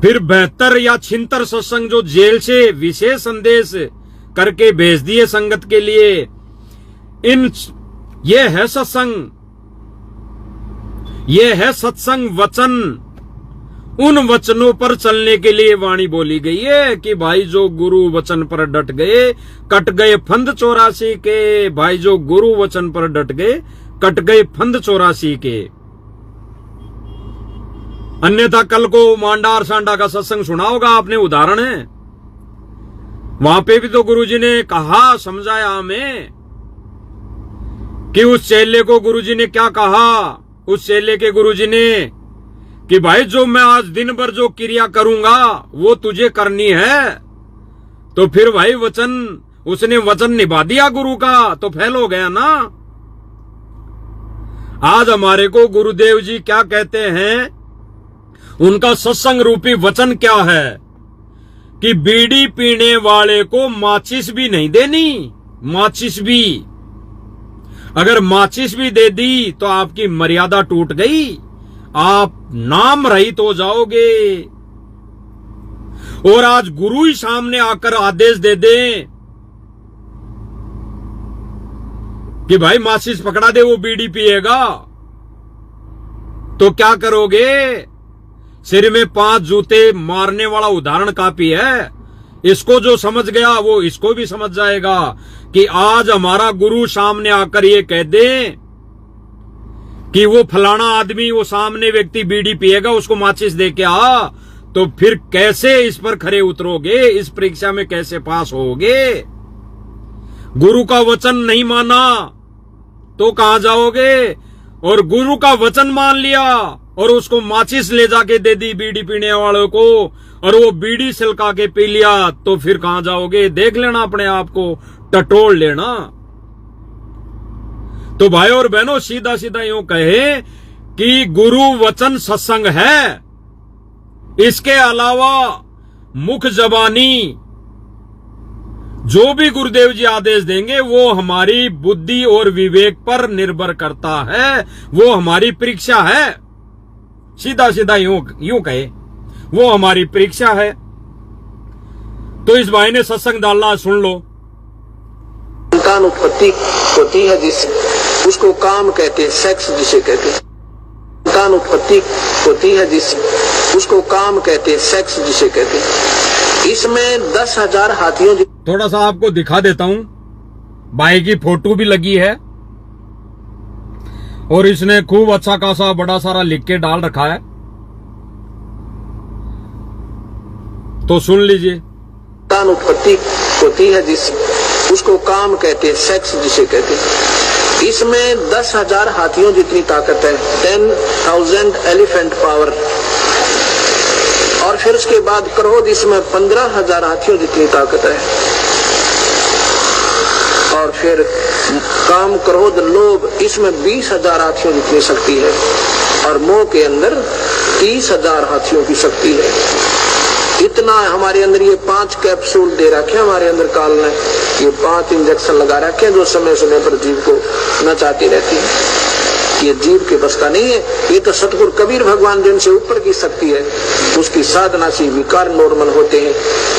फिर 72 या 76 सत्संग जो जेल से विशेष संदेश करके भेज दिए संगत के लिए। ये है सत्संग, ये है सत्संग वचन। उन वचनों पर चलने के लिए वाणी बोली गई है कि भाई जो गुरु वचन पर डट गए, कट गए फंद 84 के। भाई जो गुरु वचन पर डट गए, कट गए फंद 84 के। अन्यथा कल को मांडार सांडा का सत्संग सुना होगा आपने, उदाहरण है। वहां पे भी तो गुरुजी ने कहा, समझाया हमें कि उस चेले को गुरुजी ने क्या कहा, उस चेले के गुरुजी ने कि भाई जो मैं आज दिन भर जो क्रिया करूंगा वो तुझे करनी है। तो फिर भाई वचन, उसने वचन निभा दिया गुरु का, तो फेल हो गया ना। आज हमारे को गुरुदेव जी क्या कहते हैं, उनका सत्संग रूपी वचन क्या है कि बीड़ी पीने वाले को माचिस भी नहीं देनी। माचिस भी, अगर माचिस भी दे दी तो आपकी मर्यादा टूट गई, आप नाम रहित हो जाओगे। और आज गुरु ही सामने आकर आदेश दे दे कि भाई माचिस पकड़ा दे, वो बीड़ी पिएगा, तो क्या करोगे? सिर में 5 जूते मारने वाला उदाहरण काफी है। इसको जो समझ गया वो इसको भी समझ जाएगा कि आज हमारा गुरु सामने आकर ये कह दे कि वो फलाना आदमी, वो सामने व्यक्ति बीड़ी पिएगा, उसको माचिस दे के आ, तो फिर कैसे इस पर खरे उतरोगे? इस परीक्षा में कैसे पास होगे? गुरु का वचन नहीं माना तो कहां जाओगे? और गुरु का वचन मान लिया और उसको माचिस ले जाके दे दी बीड़ी पीने वालों को, और वो बीड़ी सिलका के पी लिया, तो फिर कहां जाओगे? देख लेना, अपने आप को टटोल लेना। तो भाई और बहनों सीधा सीधा यूं कहे कि गुरु वचन सत्संग है, इसके अलावा मुख जबानी जो भी गुरुदेव जी आदेश देंगे वो हमारी बुद्धि और विवेक पर निर्भर करता है, वो हमारी परीक्षा है। सीधा सीधा यूं कहे वो हमारी परीक्षा है। तो इस भाई ने सत्संग डालना, सुन लो। संतान उत्पत्ति होती है जिस उसको काम कहते हैं, सेक्स जिसे कहते हैं। संतान उत्पत्ति होती है जिस, उसको काम कहते हैं, सेक्स जिसे कहते हैं। इसमें 10,000 हाथियों। थोड़ा सा आपको दिखा देता हूं, भाई की फोटो भी लगी है और इसने खूब अच्छा खासा बड़ा सारा लिख के डाल रखा है, तो सुन लीजिए। संतान उत्पत्ति होती है जिस, उसको काम कहते हैं, सेक्स जिसे कहते हैं। इसमें 10,000 हाथियों जितनी ताकत है, 10,000 एलिफेंट पावर। और फिर उसके बाद क्रोध, इसमें 15,000 हाथियों जितनी ताकत है। और फिर काम, क्रोध, लोभ, इसमें 20,000 हाथियों जितनी शक्ति है। और मोह के अंदर 30,000 हाथियों की शक्ति है। इतना है हमारे अंदर। ये 5 कैप्सूल दे रखे हैं हमारे अंदर काल ने, ये 5 इंजेक्शन लगा रखे हैं जो समय समय पर जीव को नचाती रहती है। ये जीव के बस का नहीं है, ये तो सतगुरु कबीर भगवान जिनसे ऊपर की शक्ति है, उसकी साधना से विकार नॉर्मल होते हैं,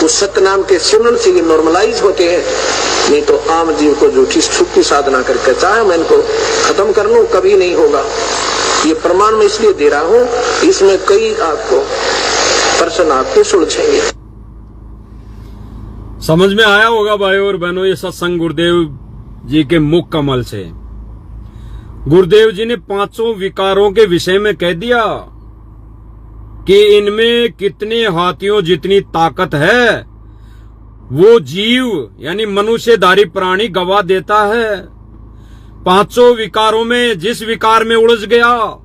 उस सत्य नाम के सिमरन से ये नॉर्मलाइज होते हैं। नहीं तो आम जीव को झूठी छुट्टी साधना करके चाहे मैं इनको खत्म कर लूं, कभी नहीं होगा। ये प्रमाण मैं इसलिए दे रहा हूं, इसमें कई आपको प्रश्न आपके सुलझेंगे। समझ में आया होगा भाई और बहनों, ये सत्संग गुरुदेव जी के मुख कमल से। गुरुदेव जी ने 5 विकारों के विषय में कह दिया कि इनमें कितने हाथियों जितनी ताकत है वो जीव यानी मनुष्यधारी प्राणी गवा देता है। 5 विकारों में जिस विकार में उलझ गया,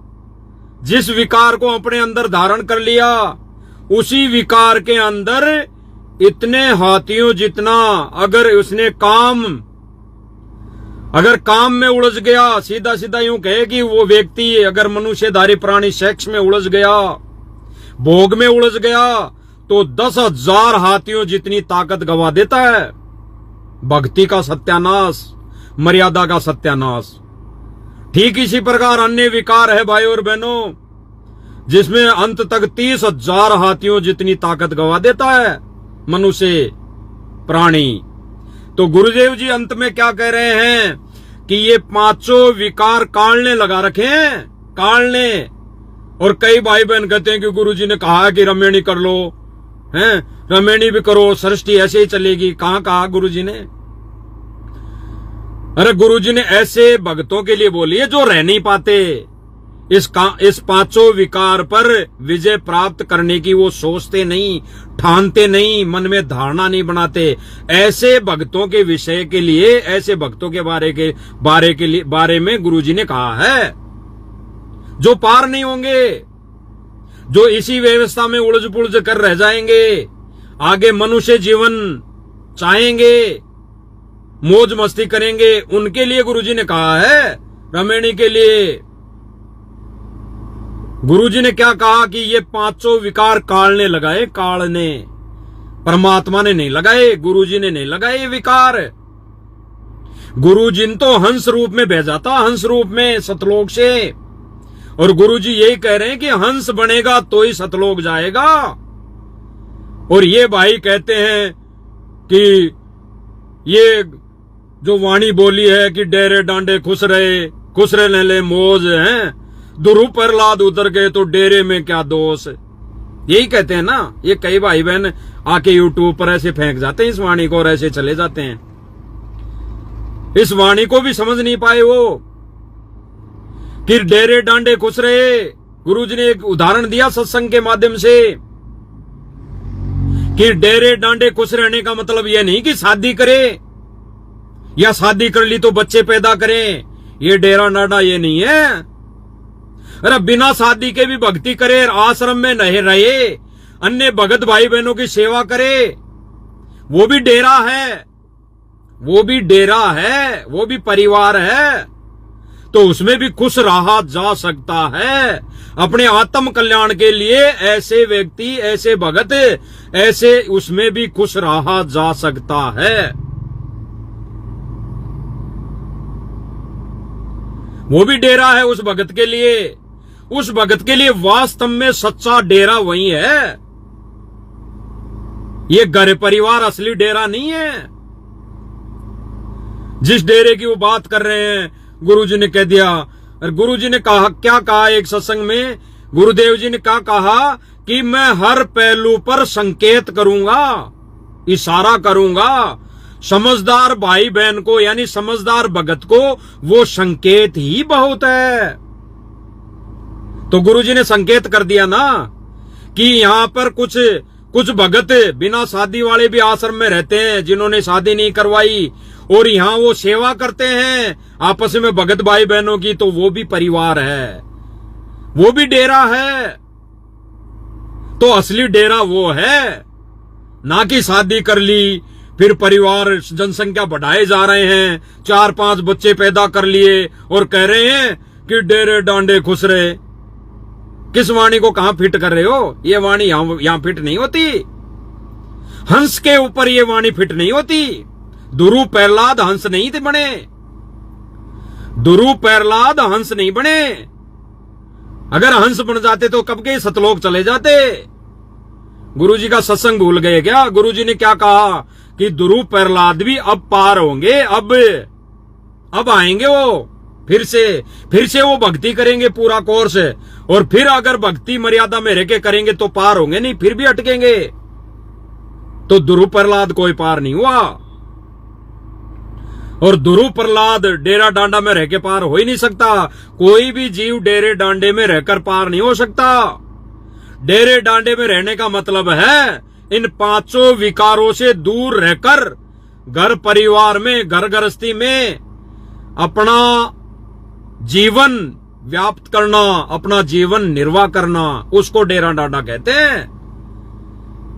जिस विकार को अपने अंदर धारण कर लिया, उसी विकार के अंदर इतने हाथियों जितना, अगर काम में उलझ गया, सीधा सीधा यूं कहे कि वो व्यक्ति अगर मनुष्यधारी प्राणी सेक्स में उलझ गया, भोग में उलझ गया, तो 10,000 हाथियों जितनी ताकत गवा देता है। भक्ति का सत्यानाश, मर्यादा का सत्यानाश। ठीक इसी प्रकार अन्य विकार है भाई और बहनों, जिसमें अंत तक 30,000 हाथियों जितनी ताकत गवा देता है मनुष्य प्राणी। तो गुरुदेव जी अंत में क्या कह रहे हैं कि ये 5 विकार कालने लगा रखे हैं, कालने। और कई भाई बहन कहते हैं कि गुरुजी ने कहा कि रमेणी कर लो, हैं, रमेणी भी करो, सृष्टि ऐसे ही चलेगी। कहां कहा गुरुजी ने? अरे गुरुजी ने ऐसे भक्तों के लिए बोली है जो रह नहीं पाते, इस 5 विकार पर विजय प्राप्त करने की वो सोचते नहीं, ठानते नहीं, मन में धारणा नहीं बनाते। ऐसे भक्तों के विषय के लिए, ऐसे भक्तों के बारे में गुरुजी ने कहा है जो पार नहीं होंगे, जो इसी व्यवस्था में उलझ पुलझ कर रह जाएंगे, आगे मनुष्य जीवन चाहेंगे, मौज मस्ती करेंगे, उनके लिए गुरुजी ने कहा है। रमेणी के लिए गुरुजी ने क्या कहा कि ये 5 विकार कालने लगाए, कालने। परमात्मा ने नहीं लगाए, गुरुजी ने नहीं लगाए ये विकार। गुरुजी ने तो हंस रूप में भेजा था, हंस रूप में सतलोक से। और गुरुजी यही कह रहे हैं कि हंस बनेगा तो ही सतलोक जाएगा। और ये भाई कहते हैं कि ये जो वाणी बोली है कि डेरे डांडे खुश रहे ले मौज हैं, दुरु प्रहलाद उतर गए तो डेरे में क्या दोष। यही कहते हैं ना, ये कई भाई बहन आके यूट्यूब पर ऐसे फेंक जाते हैं इस वाणी को और ऐसे चले जाते हैं। इस वाणी को भी समझ नहीं पाए वो कि डेरे डांडे खुश रहे। गुरुजी ने एक उदाहरण दिया सत्संग के माध्यम से कि डेरे डांडे खुश रहने का मतलब यह नहीं कि शादी करे या शादी कर ली तो बच्चे पैदा करें, ये डेरा डांडा ये नहीं है। अरे बिना शादी के भी भक्ति करे, आश्रम में नहीं रहे, अन्य भगत भाई बहनों की सेवा करे, वो भी डेरा है, वो भी डेरा है, वो भी परिवार है। तो उसमें भी खुश रहा जा सकता है। अपने आत्म कल्याण के लिए ऐसे व्यक्ति, ऐसे भगत, ऐसे उसमें भी खुश रहा जा सकता है। वो भी डेरा है उस भगत के लिए। उस भगत के लिए वास्तव में सच्चा डेरा वही है। ये घर परिवार असली डेरा नहीं है। जिस डेरे की वो बात कर रहे हैं गुरुजी ने कह दिया। और गुरुजी ने कहा, क्या कहा एक सत्संग में, गुरुदेव जी ने क्या कहा कि मैं हर पहलू पर संकेत करूंगा, इशारा करूंगा। समझदार भाई बहन को यानी समझदार भगत को वो संकेत ही बहुत है। तो गुरुजी ने संकेत कर दिया ना कि यहां पर कुछ भगत बिना शादी वाले भी आश्रम में रहते हैं, जिन्होंने शादी नहीं करवाई, और यहां वो सेवा करते हैं आपस में भगत भाई बहनों की, तो वो भी परिवार है, वो भी डेरा है। तो असली डेरा वो है, ना कि शादी कर ली फिर परिवार जनसंख्या बढ़ाए जा रहे हैं, 4-5 बच्चे पैदा कर लिए और कह रहे हैं कि डेरे डांडे खुश रहे। किस वाणी को कहां फिट कर रहे हो? ये वाणी यहां फिट नहीं होती। हंस के ऊपर ये वाणी फिट नहीं होती। दुरु प्रहलाद हंस नहीं थे बने, दुरु प्रहलाद हंस नहीं बने। अगर हंस बन जाते तो कब के सतलोक चले जाते। गुरुजी का सत्संग भूल गए क्या? गुरुजी ने क्या कहा कि दुरु प्रहलाद भी अब पार होंगे, अब आएंगे वो फिर से वो भक्ति करेंगे पूरा कोर्स, और फिर अगर भक्ति मर्यादा में रह के करेंगे तो पार होंगे, नहीं फिर भी अटकेंगे। तो दुरु प्रहलाद कोई पार नहीं हुआ, और दुरु प्रहलाद डेरा डांडा में रह के पार हो ही नहीं सकता। कोई भी जीव डेरे डांडे में रहकर पार नहीं हो सकता। डेरे डांडे में रहने का मतलब है इन 5 विकारों से दूर रहकर घर परिवार में, घर गृहस्थी में अपना जीवन व्याप्त करना, अपना जीवन निर्वाह करना, उसको डेरा डांडा कहते हैं।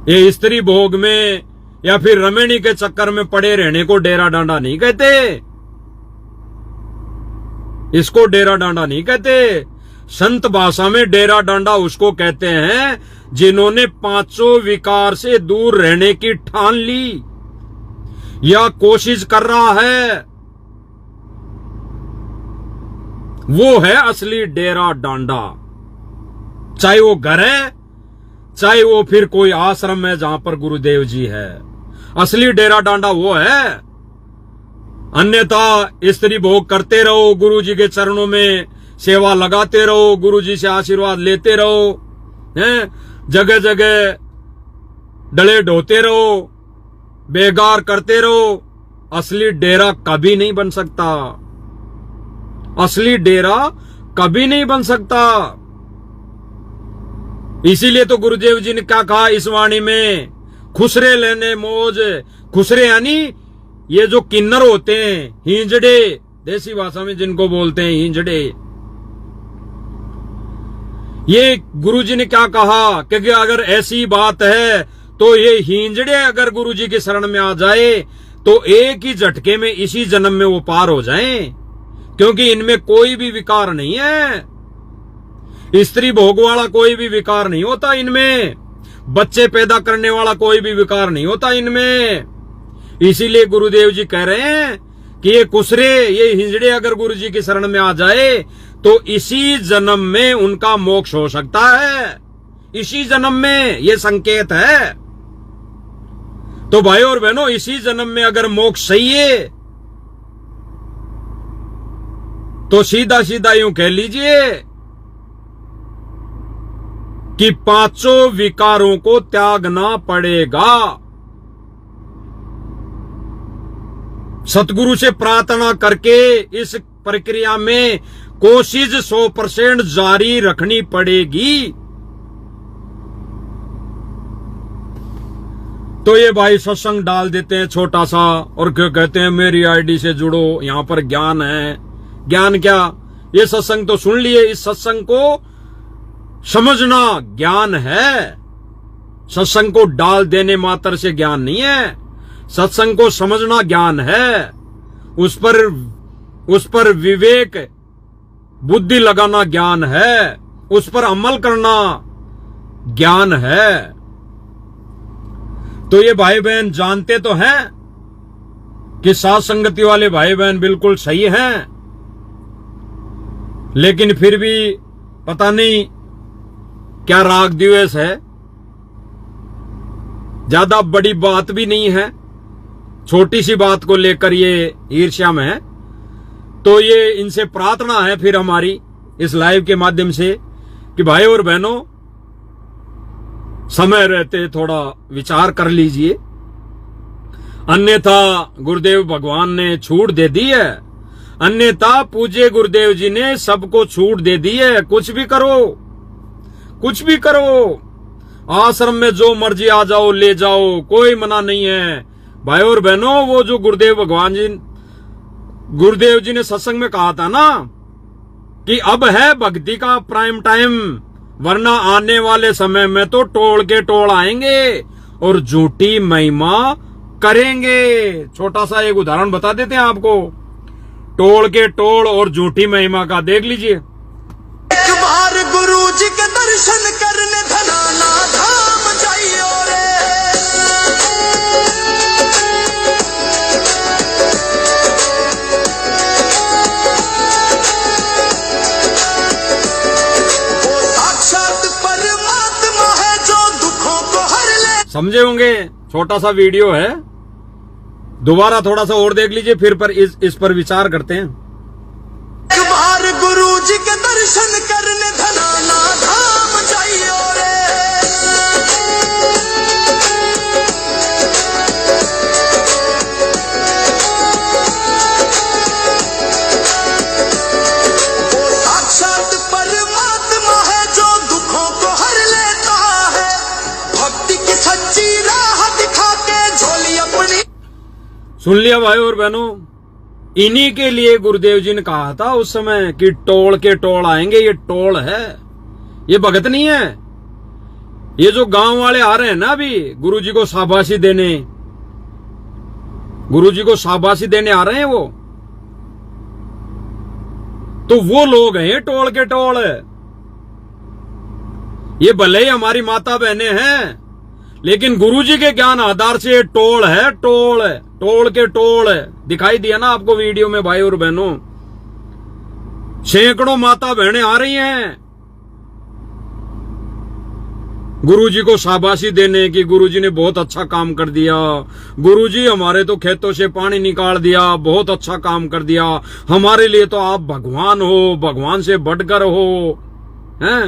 ये स्त्री भोग में या फिर रमणी के चक्कर में पड़े रहने को डेरा डांडा नहीं कहते, इसको डेरा डांडा नहीं कहते। संत भाषा में डेरा डांडा उसको कहते हैं जिन्होंने 5 विकार से दूर रहने की ठान ली या कोशिश कर रहा है, वो है असली डेरा डांडा। चाहे वो घर है, चाहे वो फिर कोई आश्रम है जहां पर गुरुदेव जी है, असली डेरा डांडा वो है। अन्यथा स्त्री भोग करते रहो, गुरुजी के चरणों में सेवा लगाते रहो, गुरुजी से आशीर्वाद लेते रहो, हैं, जगह जगह डले ढोते रहो, बेगार करते रहो, असली डेरा कभी नहीं बन सकता। असली डेरा कभी नहीं बन सकता। इसीलिए तो गुरुदेव जी ने क्या कहा इस वाणी में, खुसरे लेने मौज। खुसरे यानी ये जो किन्नर होते हैं, हिंजड़े देसी भाषा में जिनको बोलते हैं हिंजड़े, ये गुरुजी ने क्या कहा क्योंकि अगर ऐसी बात है तो ये हिंजड़े अगर गुरुजी की शरण में आ जाए तो एक ही झटके में इसी जन्म में वो पार हो जाएं, क्योंकि इनमें कोई भी विकार नहीं है। स्त्री भोग वाला कोई भी विकार नहीं होता इनमें, बच्चे पैदा करने वाला कोई भी विकार नहीं होता इनमें। इसीलिए गुरुदेव जी कह रहे हैं कि ये कुसरे, ये हिंजड़े अगर गुरुजी की शरण में आ जाए तो इसी जन्म में उनका मोक्ष हो सकता है, इसी जन्म में, ये संकेत है। तो भाई और बहनों, इसी जन्म में अगर मोक्ष सही है तो सीधा सीधा यूं कह लीजिए कि 5 विकारों को त्यागना पड़ेगा। सतगुरु से प्रार्थना करके इस प्रक्रिया में कोशिश 100% जारी रखनी पड़ेगी। तो ये भाई सत्संग डाल देते हैं छोटा सा और क्यों कहते हैं मेरी आईडी से जुड़ो, यहां पर ज्ञान है। ज्ञान क्या? ये सत्संग तो सुन लिए, इस सत्संग को समझना ज्ञान है। सत्संग को डाल देने मात्र से ज्ञान नहीं है, सत्संग को समझना ज्ञान है। उस पर विवेक बुद्धि लगाना ज्ञान है, उस पर अमल करना ज्ञान है। तो ये भाई बहन जानते तो हैं कि साथ संगति वाले भाई बहन बिल्कुल सही हैं, लेकिन फिर भी पता नहीं क्या राग द्वेष है। ज्यादा बड़ी बात भी नहीं है, छोटी सी बात को लेकर ये ईर्ष्या में है। तो तो ये इनसे प्रार्थना है फिर हमारी इस लाइव के माध्यम से कि भाई और बहनों, समय रहते थोड़ा विचार कर लीजिए, अन्यथा गुरुदेव भगवान ने छूट दे दी है, अन्यथा पूज्य गुरुदेव जी ने सबको छूट दे दी है। कुछ भी करो, कुछ भी करो, आश्रम में जो मर्जी आ जाओ, ले जाओ, कोई मना नहीं है। भाई और बहनों, वो जो गुरुदेव जी ने सत्संग में कहा था ना कि अब है भक्ति का प्राइम टाइम, वरना आने वाले समय में तो टोल के टोल आएंगे और झूठी महिमा करेंगे। छोटा सा एक उदाहरण बता देते हैं आपको, टोल के टोल और झूठी महिमा का देख लीजिए। एक बार गुरु जी के दर्शन करने धनाना धाम जाइयो रे। वो साक्षात परमात्मा है जो दुखों को हर ले। समझे होंगे, छोटा सा वीडियो है, दोबारा थोड़ा सा और देख लीजिए, फिर इस पर विचार करते हैं। एक बार गुरु जी के दर्शन करने धनाना धाम जाइयो रे। वो साक्षात परमात्मा है जो दुखों को हर लेता है। भक्ति की सच्ची राह दिखा के झोली अपनी। सुन लिया भाई और बहनों, इन्हीं के लिए गुरुदेव जी ने कहा था उस समय कि टोल के टोल आएंगे। ये टोल है, ये भगत नहीं है। ये जो गांव वाले आ रहे हैं ना अभी गुरु जी को शाबाशी देने, गुरु जी को शाबाशी देने आ रहे हैं वो, तो वो लोग हैं टोल के टोल। ये भले ही हमारी माता बहनें हैं, लेकिन गुरुजी के ज्ञान आधार से ये टोल है, टोल, टोल के टोल। दिखाई दिया ना आपको वीडियो में भाई और बहनों, सैकड़ों माता बहनें आ रही हैं गुरुजी को शाबाशी देने की। गुरुजी ने बहुत अच्छा काम कर दिया, गुरुजी हमारे तो खेतों से पानी निकाल दिया, बहुत अच्छा काम कर दिया, हमारे लिए तो आप भगवान हो, भगवान से बढ़कर हो, हैं,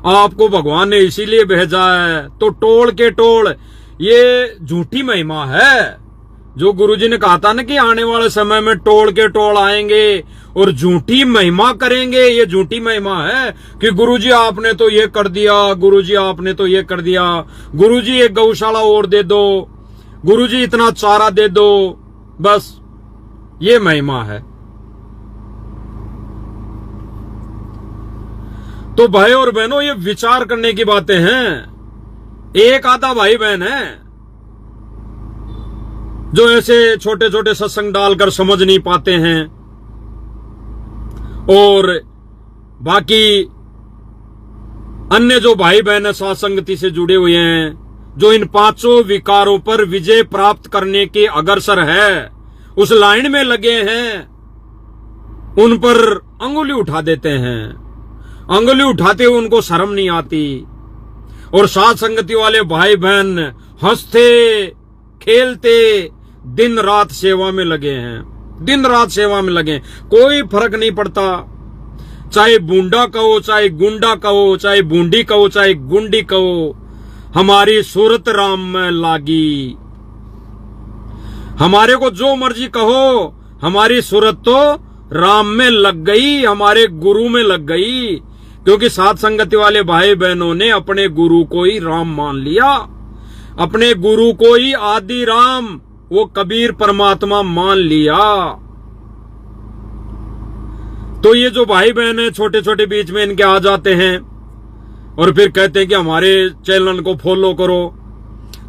आपको भगवान ने इसीलिए भेजा है। तो टोल के टोल ये झूठी महिमा है। जो गुरुजी ने कहा था ना कि आने वाले समय में टोल के टोल आएंगे और झूठी महिमा करेंगे, ये झूठी महिमा है कि गुरुजी आपने तो ये कर दिया, गुरुजी आपने तो ये कर दिया, गुरुजी एक गौशाला और दे दो, गुरुजी इतना चारा दे दो, बस ये महिमा है। तो भाई और बहनों, ये विचार करने की बातें हैं। एक आधा भाई बहन है जो ऐसे छोटे छोटे सत्संग डालकर समझ नहीं पाते हैं, और बाकी अन्य जो भाई बहन है साथ संगति से जुड़े हुए हैं, जो इन पांचों विकारों पर विजय प्राप्त करने के अग्रसर है, उस लाइन में लगे हैं, उन पर अंगुली उठा देते हैं। अंगुली उठाते हुए उनको शर्म नहीं आती। और साथ संगति वाले भाई बहन हंसते खेलते दिन रात सेवा में लगे हैं, दिन रात सेवा में लगे, कोई फर्क नहीं पड़ता। चाहे बूंडा कहो, चाहे गुंडा कहो, चाहे बूंडी कहो, चाहे गुंडी कहो, हमारी सूरत राम में लागी। हमारे को जो मर्जी कहो, हमारी सूरत तो राम में लग गई, हमारे गुरु में लग गई। क्योंकि साथ संगति वाले भाई बहनों ने अपने गुरु को ही राम मान लिया, अपने गुरु को ही आदि राम, वो कबीर परमात्मा मान लिया। तो ये जो भाई बहन है छोटे छोटे बीच में इनके आ जाते हैं और फिर कहते हैं कि हमारे चैनल को फॉलो करो।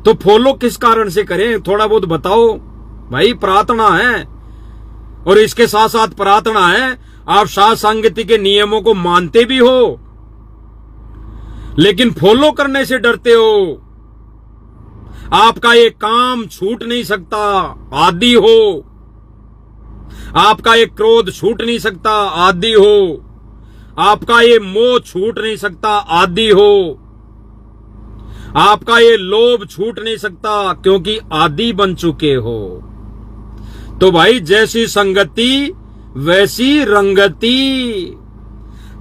तो फॉलो किस कारण से करें, थोड़ा बहुत बताओ भाई। प्रार्थना है, और इसके साथ साथ प्रार्थना है आप साथ संगति के नियमों को मानते भी हो, लेकिन फॉलो करने से डरते हो। आपका ये काम छूट नहीं सकता, आदि हो। आपका ये क्रोध छूट नहीं सकता, आदि हो। आपका ये मोह छूट नहीं सकता, आदि हो। आपका ये लोभ छूट नहीं सकता, क्योंकि आदि बन चुके हो। तो भाई जैसी संगति वैसी रंगति।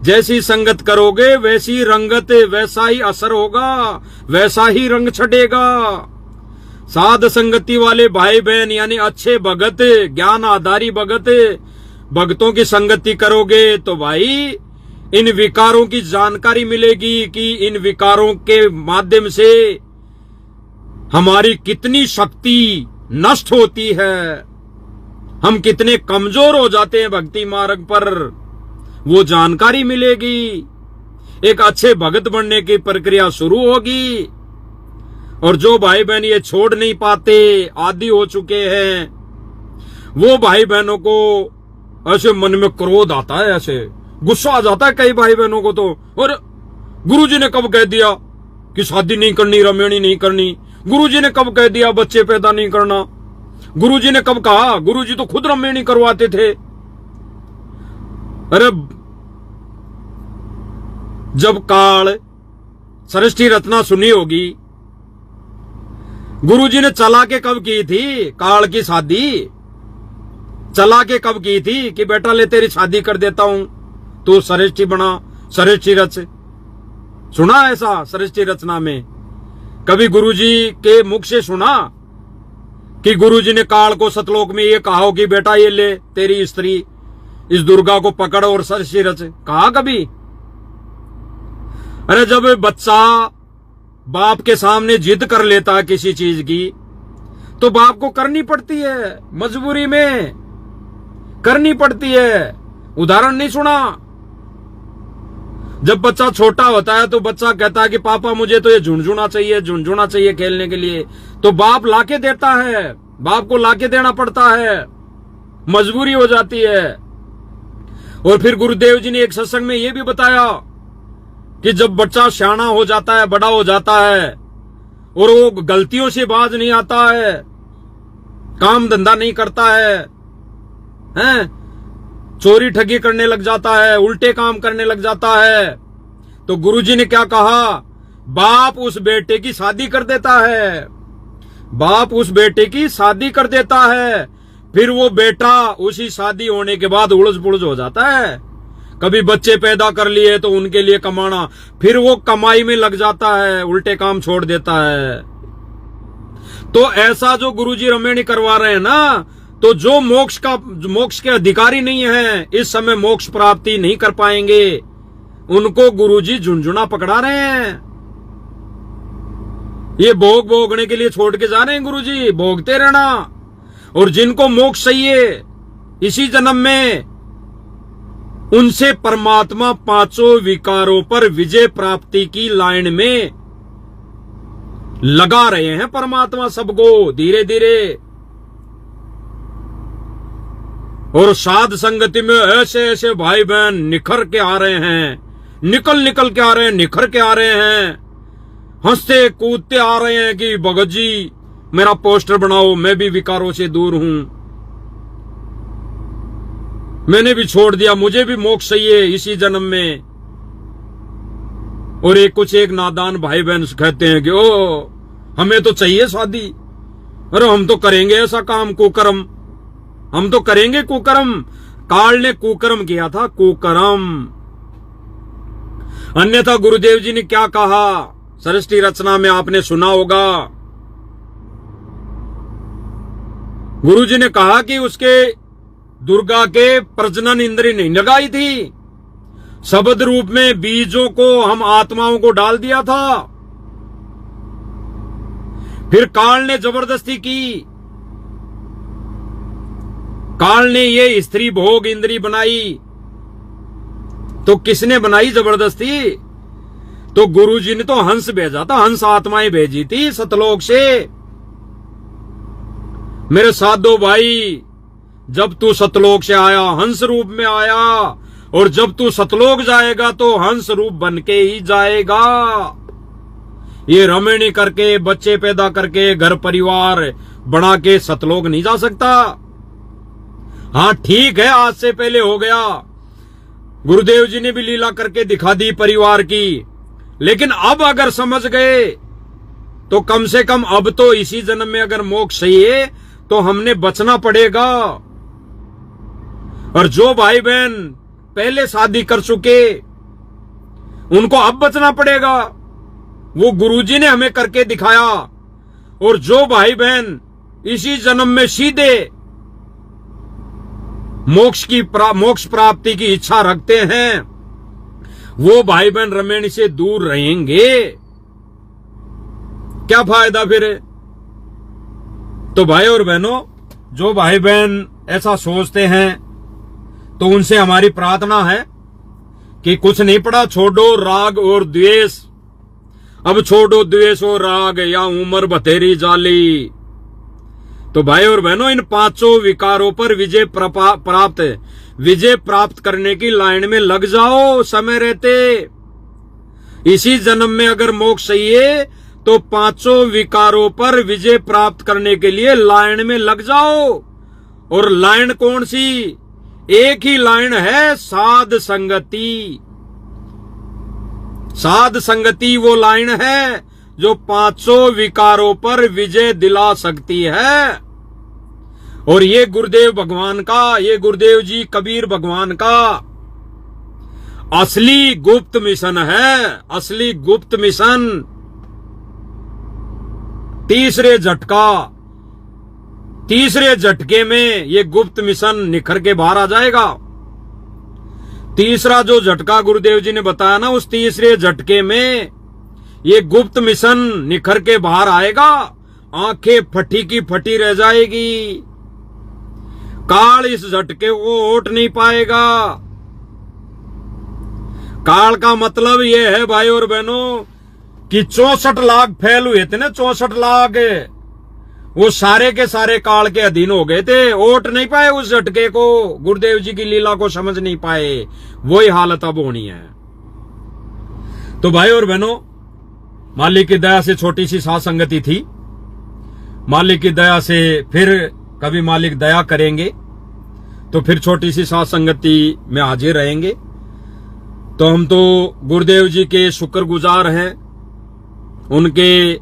जैसी संगत करोगे वैसी रंगत, वैसा ही असर होगा, वैसा ही रंग छटेगा। साध संगति वाले भाई बहन यानी अच्छे भगत, ज्ञान आधारी भगत, भक्तों की संगति करोगे तो भाई इन विकारों की जानकारी मिलेगी कि इन विकारों के माध्यम से हमारी कितनी शक्ति नष्ट होती है, हम कितने कमजोर हो जाते हैं भक्ति मार्ग पर, वो जानकारी मिलेगी। एक अच्छे भगत बनने की प्रक्रिया शुरू होगी। और जो भाई बहन ये छोड़ नहीं पाते, आदी हो चुके हैं, वो भाई बहनों को ऐसे मन में क्रोध आता है, ऐसे गुस्सा आ जाता है कई भाई बहनों को तो। और गुरुजी ने कब कह दिया कि शादी नहीं करनी, रमेणी नहीं करनी? गुरुजी ने कब कह दिया बच्चे पैदा नहीं करना? गुरुजी ने कब कहा? गुरुजी तो खुद रमेणी करवाते थे। अरे जब काल सृष्टि रचना सुनी होगी, गुरुजी ने चला के कब की थी काल की शादी? चला के कब की थी कि बेटा ले तेरी शादी कर देता हूं, तू सृष्टि बना, सृष्टि रच? सुना ऐसा सृष्टि रचना में? कभी गुरुजी के मुख से सुना कि गुरुजी ने काल को सतलोक में ये कहा हो कि बेटा ये ले तेरी स्त्री इस दुर्गा को पकड़ और सृष्टि रच? कहा कभी? अरे जब बच्चा बाप के सामने जिद कर लेता है किसी चीज की, तो बाप को करनी पड़ती है, मजबूरी में करनी पड़ती है। उदाहरण नहीं सुना? जब बच्चा छोटा होता है तो बच्चा कहता है कि पापा मुझे तो ये झुनझुना चाहिए, झुनझुना चाहिए खेलने के लिए, तो बाप लाके देता है, बाप को लाके देना पड़ता है, मजबूरी हो जाती है। और फिर गुरुदेव जी ने एक सत्संग में ये भी बताया कि जब बच्चा सियाना हो जाता है, बड़ा हो जाता है, और वो गलतियों से बाज नहीं आता है, काम धंधा नहीं करता है, हैं? चोरी ठगी करने लग जाता है, उल्टे काम करने लग जाता है, तो गुरुजी ने क्या कहा? बाप उस बेटे की शादी कर देता है, बाप उस बेटे की शादी कर देता है। फिर वो बेटा उसी शादी होने के बाद उलझ पुलझ हो जाता है। कभी बच्चे पैदा कर लिए तो उनके लिए कमाना, फिर वो कमाई में लग जाता है, उल्टे काम छोड़ देता है। तो ऐसा जो गुरुजी रमेणी करवा रहे हैं ना, तो जो मोक्ष के अधिकारी नहीं है, इस समय मोक्ष प्राप्ति नहीं कर पाएंगे, उनको गुरुजी झुनझुना पकड़ा रहे हैं। ये भोग भोगने के लिए छोड़ के जा रहे हैं गुरुजी, भोगते रहना। और जिनको मोक्ष चाहिए इसी जन्म में, उनसे परमात्मा पांचों विकारों पर विजय प्राप्ति की लाइन में लगा रहे हैं परमात्मा सबको धीरे धीरे। और साध संगति में ऐसे ऐसे भाई बहन निखर के आ रहे हैं, निकल के आ रहे हैं, निखर के आ रहे हैं, हंसते कूदते आ रहे हैं कि भगत जी मेरा पोस्टर बनाओ, मैं भी विकारों से दूर हूं, मैंने भी छोड़ दिया, मुझे भी मोक्ष चाहिए इसी जन्म में। और एक नादान भाई बहन कहते हैं कि ओ हमें तो चाहिए शादी, अरे हम तो करेंगे ऐसा काम कुकर्म, हम तो करेंगे कुकर्म। काल ने कुकर्म किया था, कुकर्म। अन्यथा गुरुदेव जी ने क्या कहा सृष्टि रचना में, आपने सुना होगा। गुरुजी ने कहा कि उसके दुर्गा के प्रजनन इंद्री नहीं लगाई थी, शब्द रूप में बीजों को हम आत्माओं को डाल दिया था। फिर काल ने जबरदस्ती की, काल ने ये स्त्री भोग इंद्री बनाई। तो किसने बनाई जबरदस्ती? तो गुरुजी ने तो हंस भेजा था, हंस आत्माएं भेजी थी सतलोक से। मेरे साधो भाई, जब तू सतलोक से आया हंस रूप में आया, और जब तू सतलोक जाएगा तो हंस रूप बन के ही जाएगा। ये रमेणी करके, बच्चे पैदा करके, घर परिवार बना के सतलोक नहीं जा सकता। हाँ ठीक है, आज से पहले हो गया, गुरुदेव जी ने भी लीला करके दिखा दी परिवार की, लेकिन अब अगर समझ गए तो कम से कम अब तो इसी जन्म में अगर मोक्ष चाहिए तो हमने बचना पड़ेगा। और जो भाई बहन पहले शादी कर चुके उनको अब बचना पड़ेगा, वो गुरुजी ने हमें करके दिखाया। और जो भाई बहन इसी जन्म में सीधे मोक्ष प्राप्ति की इच्छा रखते हैं, वो भाई बहन रमेणी से दूर रहेंगे। क्या फायदा फिर? तो भाई और बहनों, जो भाई बहन ऐसा सोचते हैं तो उनसे हमारी प्रार्थना है कि कुछ नहीं पड़ा, छोड़ो राग और द्वेष। अब छोड़ो द्वेष और राग, या उम्र बतेरी जाली। तो भाई और बहनों, इन पांचों विकारों पर विजय प्राप्त करने की लाइन में लग जाओ समय रहते। इसी जन्म में अगर मोक्ष चाहिए तो पांचों विकारों पर विजय प्राप्त करने के लिए लाइन में लग जाओ। और लाइन कौन सी? एक ही लाइन है, साध संगति। साध संगति वो लाइन है जो पांचों विकारों पर विजय दिला सकती है। और ये गुरुदेव भगवान का, ये गुरुदेव जी कबीर भगवान का असली गुप्त मिशन है, असली गुप्त मिशन। तीसरे झटके में ये गुप्त मिशन निखर के बाहर आ जाएगा। तीसरा जो झटका गुरुदेव जी ने बताया ना, उस तीसरे झटके में ये गुप्त मिशन निखर के बाहर आएगा। आंखें फटी की फटी रह जाएगी। काल इस झटके को ओट नहीं पाएगा। काल का मतलब ये है भाई और बहनों कि 64 लाख फैल हुए थे ना, 64 लाख, वो सारे के सारे काल के अधीन हो गए थे। ओट नहीं पाए उस झटके को, गुरुदेव जी की लीला को समझ नहीं पाए। वही हालत अब होनी है। तो भाई और बहनों, मालिक की दया से छोटी सी साथ संगति थी। मालिक की दया से फिर कभी मालिक दया करेंगे तो फिर छोटी सी साथ संगति में हाजिर रहेंगे। तो हम तो गुरुदेव जी के शुक्रगुजार हैं, उनके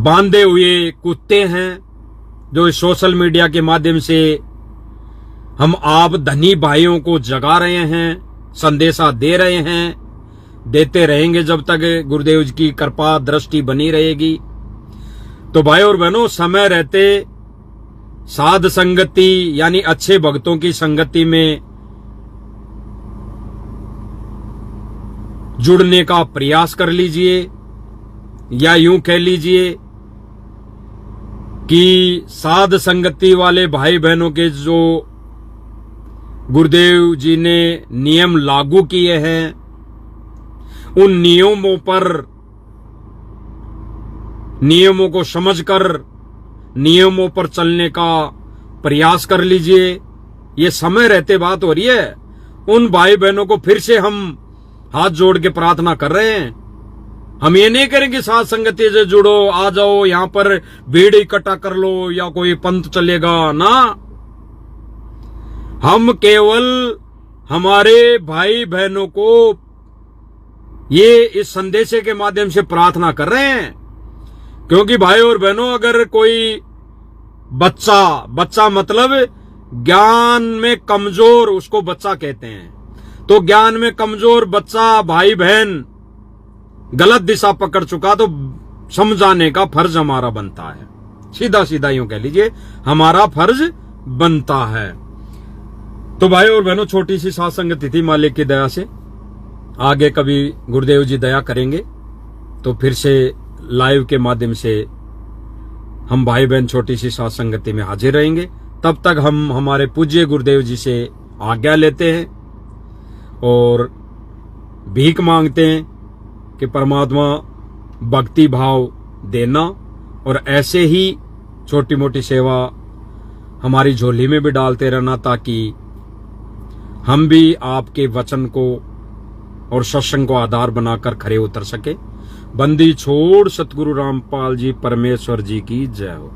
बांधे हुए कुत्ते हैं जो इस सोशल मीडिया के माध्यम से हम आप धनी भाइयों को जगा रहे हैं, संदेशा दे रहे हैं, देते रहेंगे जब तक गुरुदेव जी की कृपा दृष्टि बनी रहेगी। तो भाई और बहनों, समय रहते साध संगति यानी अच्छे भक्तों की संगति में जुड़ने का प्रयास कर लीजिए, या यूं कह लीजिए कि साध संगति वाले भाई बहनों के जो गुरुदेव जी ने नियम लागू किए हैं, उन नियमों को समझकर नियमों पर चलने का प्रयास कर लीजिए। ये समय रहते बात हो रही है। उन भाई बहनों को फिर से हम हाथ जोड़ के प्रार्थना कर रहे हैं। हम ये नहीं करेंगे साथ संगति से जुड़ो, आ जाओ यहां पर भीड़ इकट्ठा कर लो या कोई पंथ चलेगा ना। हम केवल हमारे भाई बहनों को ये इस संदेश के माध्यम से प्रार्थना कर रहे हैं। क्योंकि भाई और बहनों, अगर कोई बच्चा मतलब ज्ञान में कमजोर, उसको बच्चा कहते हैं, तो ज्ञान में कमजोर बच्चा भाई बहन गलत दिशा पकड़ चुका तो समझाने का फर्ज हमारा बनता है। सीधा सीधा यूं कह लीजिए, हमारा फर्ज बनता है। तो भाई और बहनों, छोटी सी साथ संगति थी मालिक की दया से। आगे कभी गुरुदेव जी दया करेंगे तो फिर से लाइव के माध्यम से हम भाई बहन छोटी सी साथ संगति में हाजिर रहेंगे। तब तक हम हमारे पूज्य गुरुदेव जी से आज्ञा लेते हैं और भीख मांगते हैं कि परमात्मा भक्ति भाव देना और ऐसे ही छोटी मोटी सेवा हमारी झोली में भी डालते रहना, ताकि हम भी आपके वचन को और सत्संग को आधार बनाकर खरे उतर सके। बंदी छोड़ सतगुरु रामपाल जी परमेश्वर जी की जय हो।